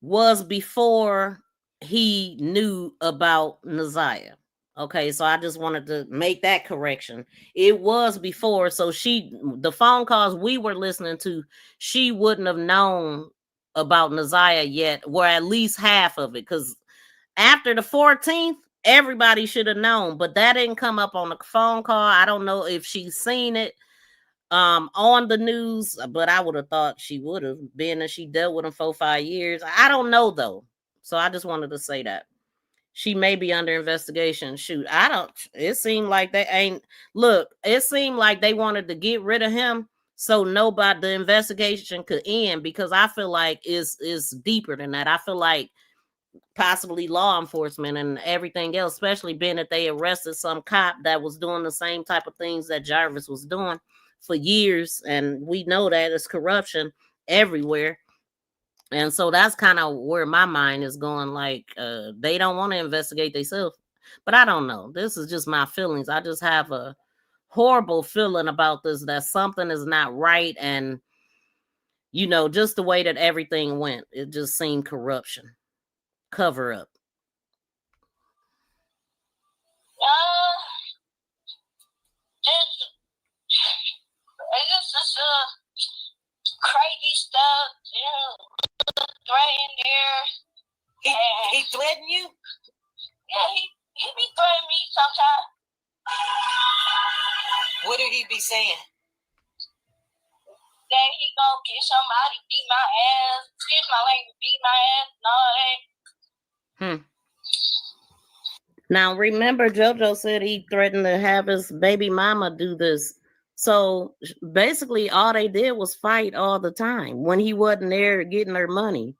was before he knew about Naziah. Okay, so I just wanted to make that correction. It was before, so the phone calls we were listening to, she wouldn't have known about Naziah yet, or at least half of it, because after the 14th, everybody should have known, but that didn't come up on the phone call. I don't know if she's seen it on the news, but I would have thought she would have, been that she dealt with him 4-5 years. I don't know though. So I just wanted to say that. She may be under investigation. Shoot, it seemed like it seemed like they wanted to get rid of him so the investigation could end, because I feel like it's deeper than that. I feel like possibly law enforcement and everything else, especially being that they arrested some cop that was doing the same type of things that Jarvis was doing for years, and we know that it's corruption everywhere. And so that's kind of where my mind is going. Like, they don't want to investigate themselves, but I don't know. This is just my feelings. I just have a horrible feeling about this, that something is not right. And, just the way that everything went, it just seemed corruption, cover up. It's just crazy stuff. Threatening there. He threatened you? Yeah, he be threatening me sometimes. What did he be saying? That he gonna get somebody beat my ass, excuse my language, beat my ass and all that. Now, remember, JoJo said he threatened to have his baby mama do this. So basically, all they did was fight all the time when he wasn't there getting their money.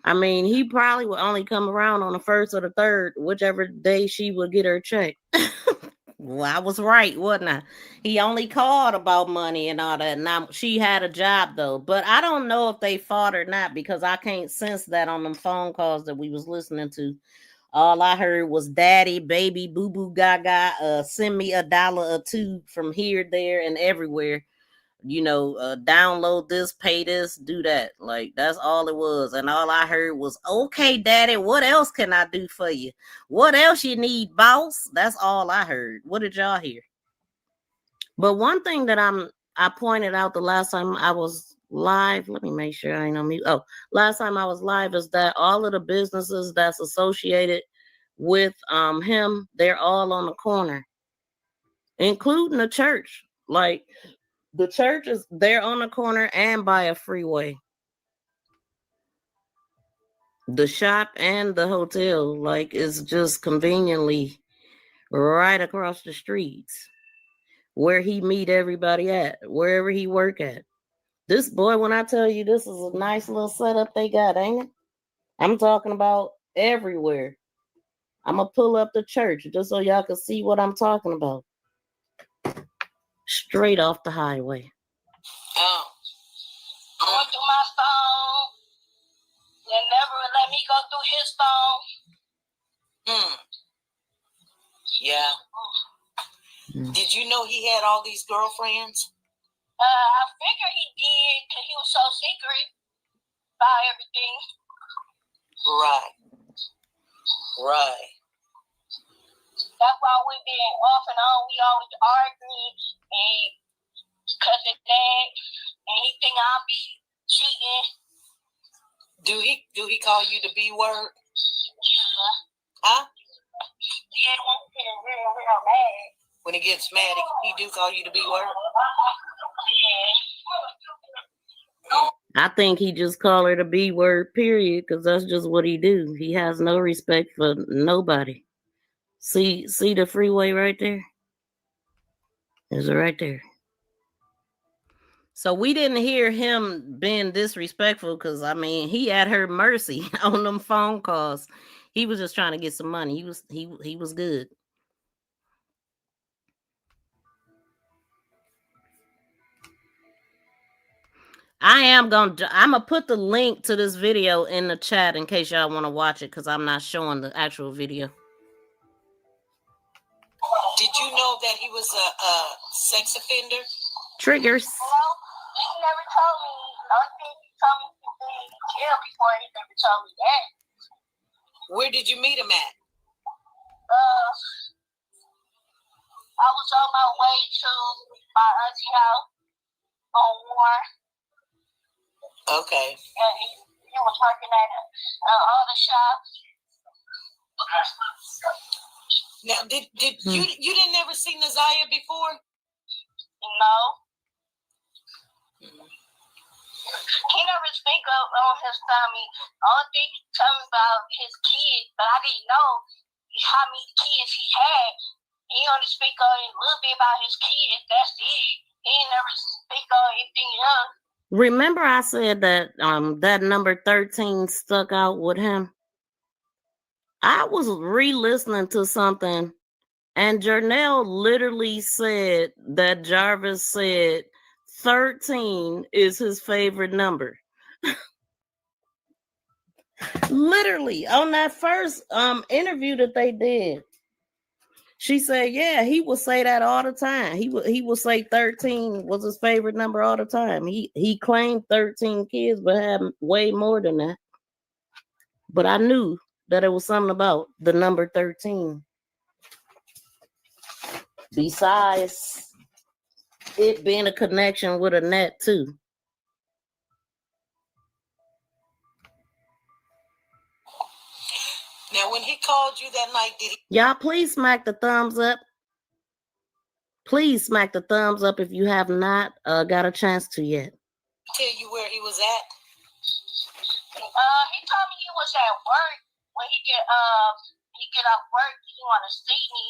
I mean, he probably would only come around on the 1st or the 3rd, whichever day she would get her check. Well, I was right, wasn't I? He only called about money and all that. Now, she had a job, though. But I don't know if they fought or not, because I can't sense that on them phone calls that we was listening to. All I heard was daddy, baby, boo boo gaga, send me $1 or $2 from here, there, and everywhere. Download this, pay this, do that. Like, that's all it was. And all I heard was, okay, daddy, what else can I do for you? What else you need, boss? That's all I heard. What did y'all hear? But one thing that I pointed out the last time I was live, let me make sure I ain't on mute. Oh, last time I was live, is that all of the businesses that's associated with him, they're all on the corner, including the church. Like, The church is there on the corner and by a freeway. The shop and the hotel, like, is just conveniently right across the streets where he meet everybody at, wherever he work at. This boy, when I tell you this is a nice little setup they got, ain't it? I'm talking about everywhere. I'm going to pull up the church just so y'all can see what I'm talking about. Straight off the highway. Going through my phone. They never let me go through his phone. Yeah. Did you know he had all these girlfriends? I figured he did because he was so secret about everything. Right. Right. That's why we been off and on. We always arguing and because of that, and he think I'll be cheating. Do he call you the B word? Yeah. Huh? Yeah, when he gets real mad. When he gets mad, he do call you the B word? Yeah. I think he just call her the B word, period, because that's just what he do. He has no respect for nobody. See the freeway right there? Is it right there? So we didn't hear him being disrespectful because, I mean, he had her mercy on them phone calls. He was just trying to get some money. He was good. I'm gonna put the link to this video in the chat in case y'all want to watch it because I'm not showing the actual video. Did you know that he was a sex offender? Triggers. Well, he never told me. The only thing he told me he was in jail before. He never told me that. Where did you meet him at? I was on my way to my auntie's house on Warren. Okay. And he was working at all the shops. Now, did you didn't ever see Naziah before? No. He never speak up on his family. Only thing he told me about his kids, but I didn't know how many kids he had. He only speak on a little bit about his kids. That's it. He never speak on anything else. Remember I said that that number 13 stuck out with him? I was re-listening to something and Jernell literally said that Jarvis said 13 is his favorite number. Literally on that first interview that they did. She said, yeah, he would say that all the time. He would say 13 was his favorite number all the time. He claimed 13 kids, but had way more than that. But I knew that it was something about the number 13. Besides it being a connection with Annette too. Now, when he called you that night, did he? Y'all, please smack the thumbs up. Please smack the thumbs up if you have not got a chance to yet. Tell you where he was at? He told me he was at work. When he get off work, he want to see me,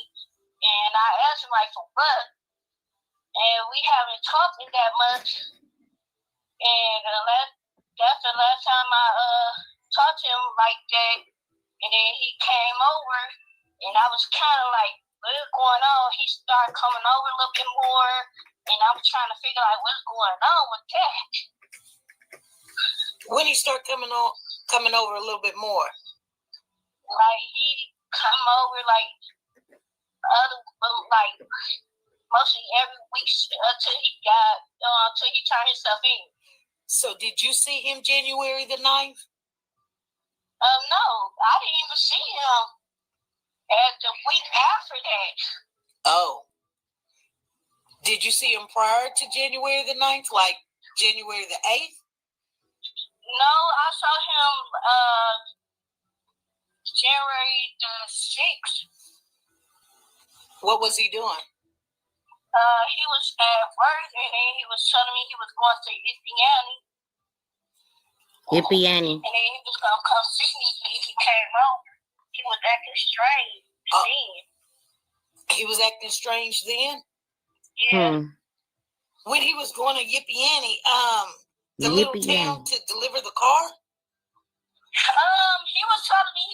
and I asked him like for what, and we haven't talked that much. And that's the last time I talked to him like that. And then he came over, and I was kind of like, what's going on? He started coming over a little bit more, and I was trying to figure out what's going on with that. When he started coming over a little bit more? Like, he come over, like, mostly every week until he turned himself in. So did you see him January the 9th? No, I didn't even see him at the week after that. Oh. Did you see him prior to January the 9th, like January the 8th? No, I saw him January the 6th. What was he doing? He was at work, and then he was telling me he was going to Indiana. Yippee-yanny. And then he was gonna come see me if he came over. He was acting strange then. He was acting strange then? Yeah. When he was going to Yippee-yanny, the little town to deliver the car? He was telling me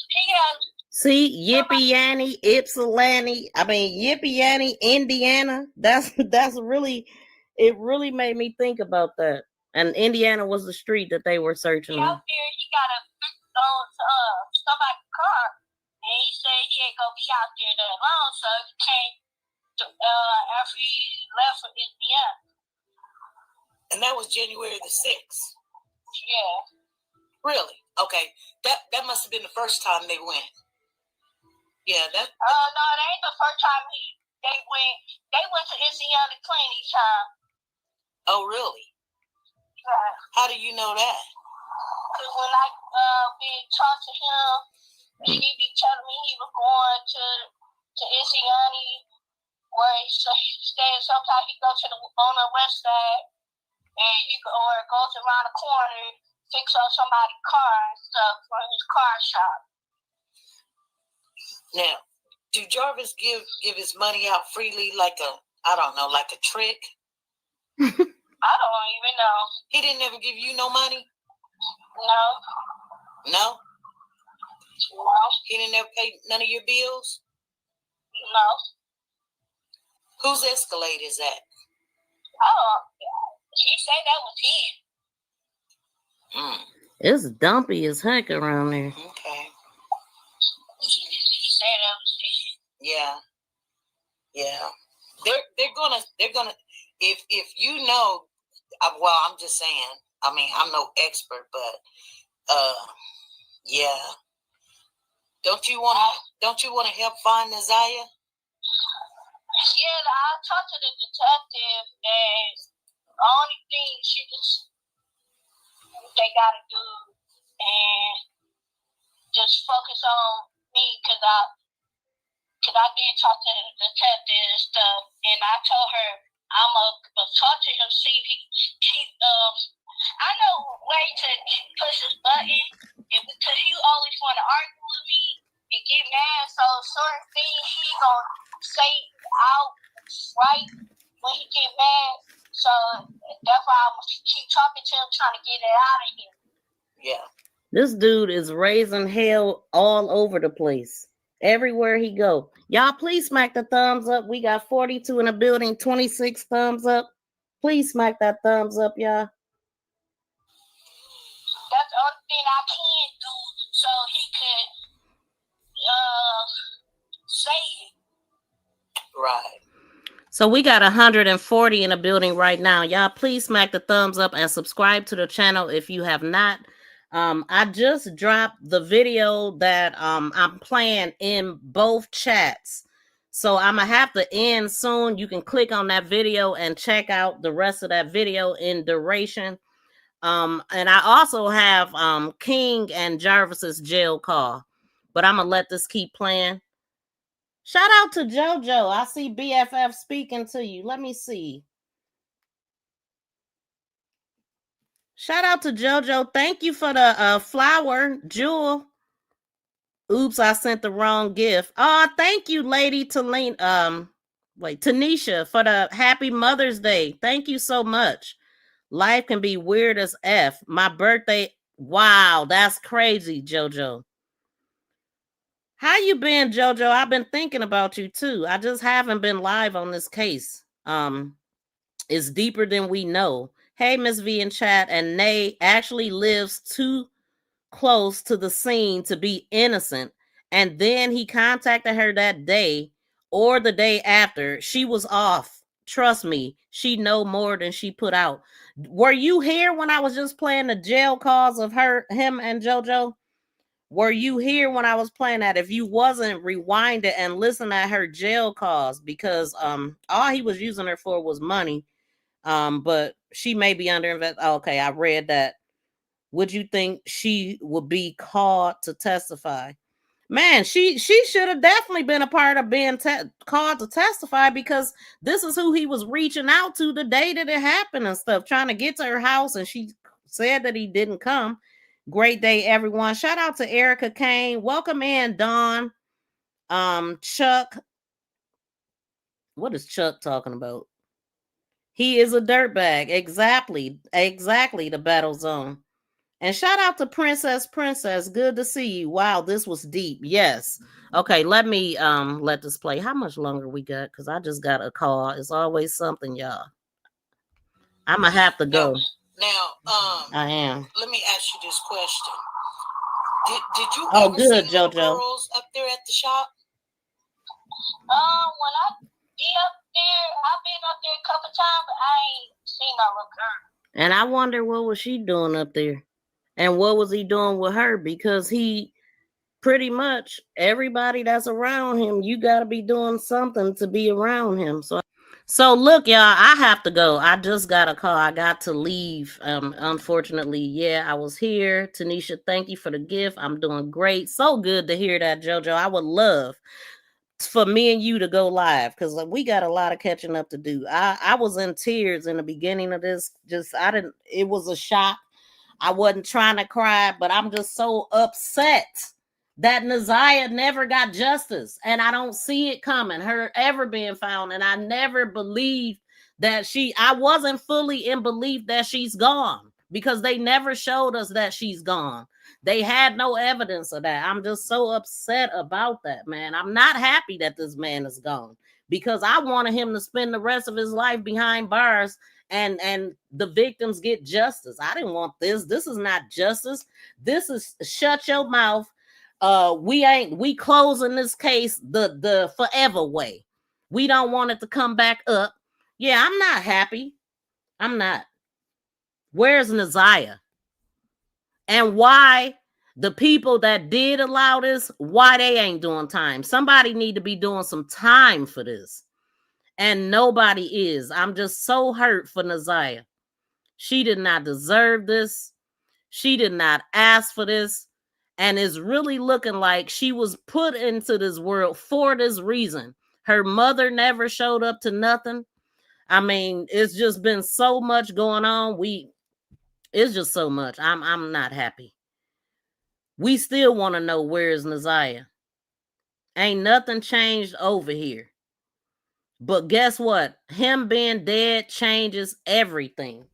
he had. See, Yippee-yanny, Ypsilanti. I mean, Yippee-yanny, Indiana. That's really, it really made me think about that. And Indiana was the street that they were searching. Out there, he got a somebody's car, and he said he ain't gonna be out there that long, so he came to, after he left for Indiana. And that was January the 6th. Yeah. Really? Okay. That must have been the first time they went. Yeah, that. No, that ain't the first time they went. They went to Indiana plenty time. Oh, really? Yeah. How do you know that? Because when I been talk to him, he be telling me he was going to Indiana, where he stayed. Sometimes he go to on the west side, and he goes around the corner, fix up somebody's car and stuff from his car shop. Now, do Jarvis give his money out freely like like a trick? I don't even know. He didn't ever give you no money? No. No? No. He didn't ever pay none of your bills? No. Whose Escalade is that? Oh, he said that was him. It's dumpy as heck around there. Okay. He said that was him. Yeah. They're gonna if you know, well, I'm just saying. I mean, I'm no expert, but yeah. Don't you want to help find Naziah? Yeah, I talked to the detective, and the only thing they gotta do and just focus on me, because I did talk to the detective and stuff, and I told her I'm gonna talk to him, see if I know a way to push his button, because he always want to argue with me and get mad, so certain things he gonna say out right when he get mad, so that's why I'm gonna keep talking to him, trying to get it out of him. Yeah. This dude is raising hell all over the place. Everywhere he go. Y'all, please smack the thumbs up. We got 42 in the building, 26 thumbs up. Please smack that thumbs up, y'all. That's the only thing I can do, so he could say it. Right. So we got 140 in the building right now. Y'all, please smack the thumbs up and subscribe to the channel if you have not. I just dropped the video that I'm playing in both chats. So I'm going to have to end soon. You can click on that video and check out the rest of that video in duration. And I also have King and Jarvis's jail call. But I'm going to let this keep playing. Shout out to JoJo. I see BFF speaking to you. Let me see. Shout out to JoJo. Thank you for the flower, Jewel. Oops, I sent the wrong gift. Oh, thank you, Lady Tanisha, for the Happy Mother's Day. Thank you so much. Life can be weird as F. My birthday. Wow, that's crazy, JoJo. How you been, JoJo? I've been thinking about you too. I just haven't been live on this case. It's deeper than we know. Hey, Miss V in chat, and Nay actually lives too close to the scene to be innocent. And then he contacted her that day or the day after. She was off. Trust me, she know more than she put out. Were you here when I was just playing the jail calls of him and JoJo? Were you here when I was playing that? If you wasn't, rewind it and listen at her jail calls, because all he was using her for was money. But she may be under invest. Okay, I read that. Would you think she would be called to testify? Man, she should have definitely been a part of being called to testify, because this is who he was reaching out to the day that it happened and stuff, trying to get to her house, and she said that he didn't come. Great day, everyone. Shout out to Erica Kane. Welcome in, Dawn. Chuck. What is Chuck talking about? He is a dirtbag. Exactly. The battle zone. And shout out to Princess. Good to see you. Wow, this was deep. Yes. Okay, let me let this play. How much longer we got? Because I just got a call. It's always something, y'all. I'm gonna have to go. Now, I am. Let me ask you this question. Did you Oh, ever good, see little JoJo. girls up there at the shop? When I be up there, I've been up there a couple times, but I ain't seen no little girl. And I wonder what was she doing up there, and what was he doing with her? Because he pretty much, everybody that's around him, you got to be doing something to be around him. So look, y'all, I have to go. I just got a call. I got to leave. Unfortunately, yeah, I was here. Tanisha, thank you for the gift. I'm doing great. So good to hear that, JoJo. I would love for me and you to go live, because we got a lot of catching up to do. I was in tears in the beginning of this. It was a shock. I wasn't trying to cry, but I'm just so upset that Naziah never got justice, and I don't see it coming, her ever being found. And I never believed that I wasn't fully in belief that she's gone, because they never showed us that she's gone. They had no evidence of that. I'm just so upset about that, man. I'm not happy that this man is gone, because I wanted him to spend the rest of his life behind bars, and the victims get justice. I didn't want this. This is not justice. This is shut your mouth. We closing this case the forever way. We don't want it to come back up. Yeah, I'm not happy. I'm not. Where's Naziah? And why the people that did allow this, why they ain't doing time? Somebody need to be doing some time for this. And nobody is. I'm just so hurt for Naziah. She did not deserve this. She did not ask for this. And it's really looking like she was put into this world for this reason. Her mother never showed up to nothing. I mean, it's just been so much going on. It's just so much. I'm not happy. We still want to know, where's Naziah? Ain't nothing changed over here. But guess what? Him being dead changes everything.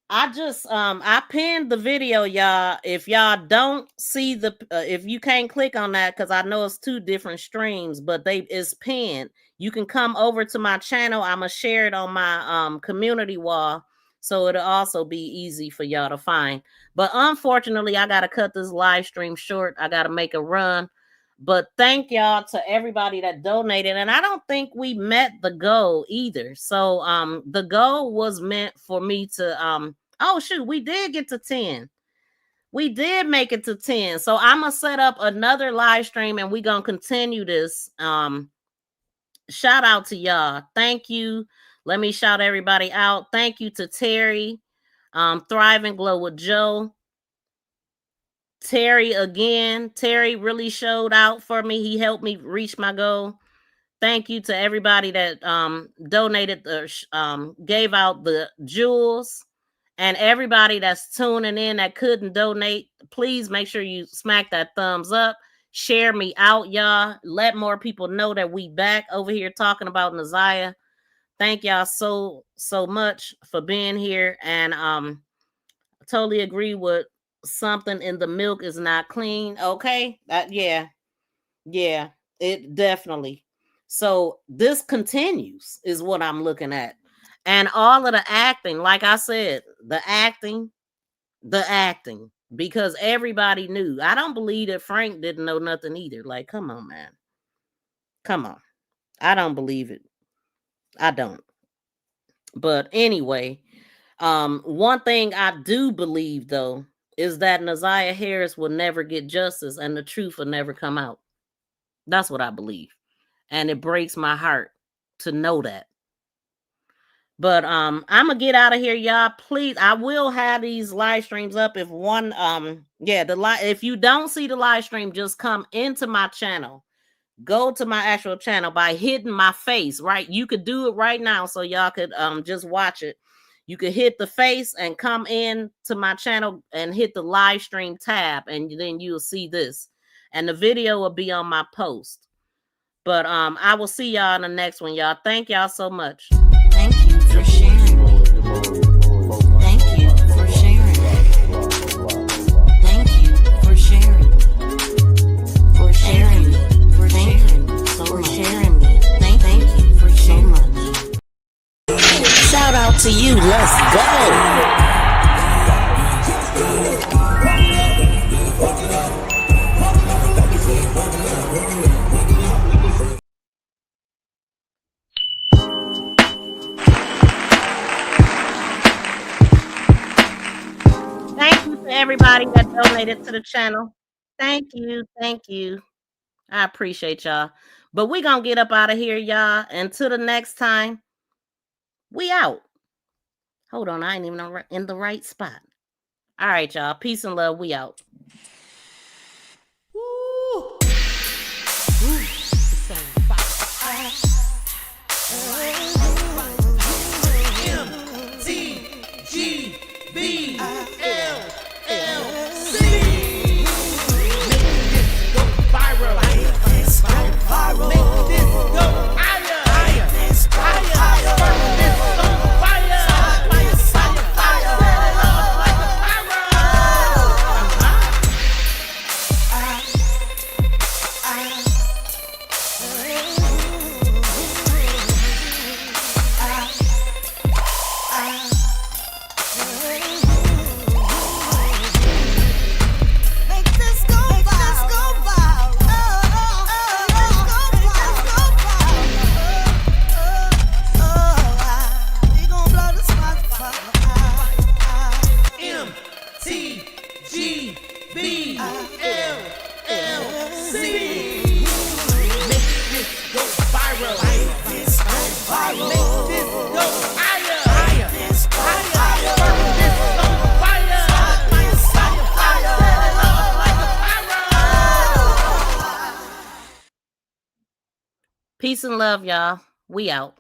I pinned the video, y'all. If y'all don't see if you can't click on that, because I know it's two different streams, but it's pinned. You can come over to my channel. I'm gonna share it on my community wall, so it'll also be easy for y'all to find. But unfortunately, I gotta cut this live stream short. I gotta make a run. But thank y'all to everybody that donated. And I don't think we met the goal either. So the goal was meant for me to oh shoot, we did get to 10. We did make it to 10. So I'm gonna set up another live stream, and we're gonna continue this. Shout out to y'all. Thank you. Let me shout everybody out. Thank you to Terry. Thrive and Glow with Joe. Terry again. Terry really showed out for me. He helped me reach my goal. Thank you to everybody that donated gave out the jewels, and everybody that's tuning in that couldn't donate. Please make sure you smack that thumbs up. Share me out, y'all. Let more people know that we back over here talking about Naziah. Thank y'all so much for being here. And I totally agree with something in the milk is not clean. Okay. Yeah, it definitely. So this continues is what I'm looking at. And all of the acting, like I said, the acting, because everybody knew. I don't believe that Frank didn't know nothing either. Like, come on, man. Come on. I don't believe it. I don't. But anyway, one thing I do believe, though, is that Naziah Harris will never get justice and the truth will never come out. That's what I believe. And it breaks my heart to know that. But I'm gonna get out of here, y'all. Please, I will have these live streams up. If one if you don't see the live stream, just come into my channel. Go to my actual channel by hitting my face, right? You could do it right now, so y'all could just watch it. You could hit the face and come in to my channel and hit the live stream tab, and then you'll see this. And the video will be on my post. But I will see y'all in the next one, y'all. Thank y'all so much. Thank you for sharing me. Thank you for sharing me. Thank you for sharing me. For sharing me. For sharing me. For sharing me. Thank you for so much. Shout out to you. Let's go. Thank you to everybody that donated to the channel. Thank you. I appreciate y'all. But we're going to get up out of here, y'all. Until the next time, we out. Hold on, I ain't even in the right spot. All right, y'all. Peace and love. We out. Peace and love, y'all. We out.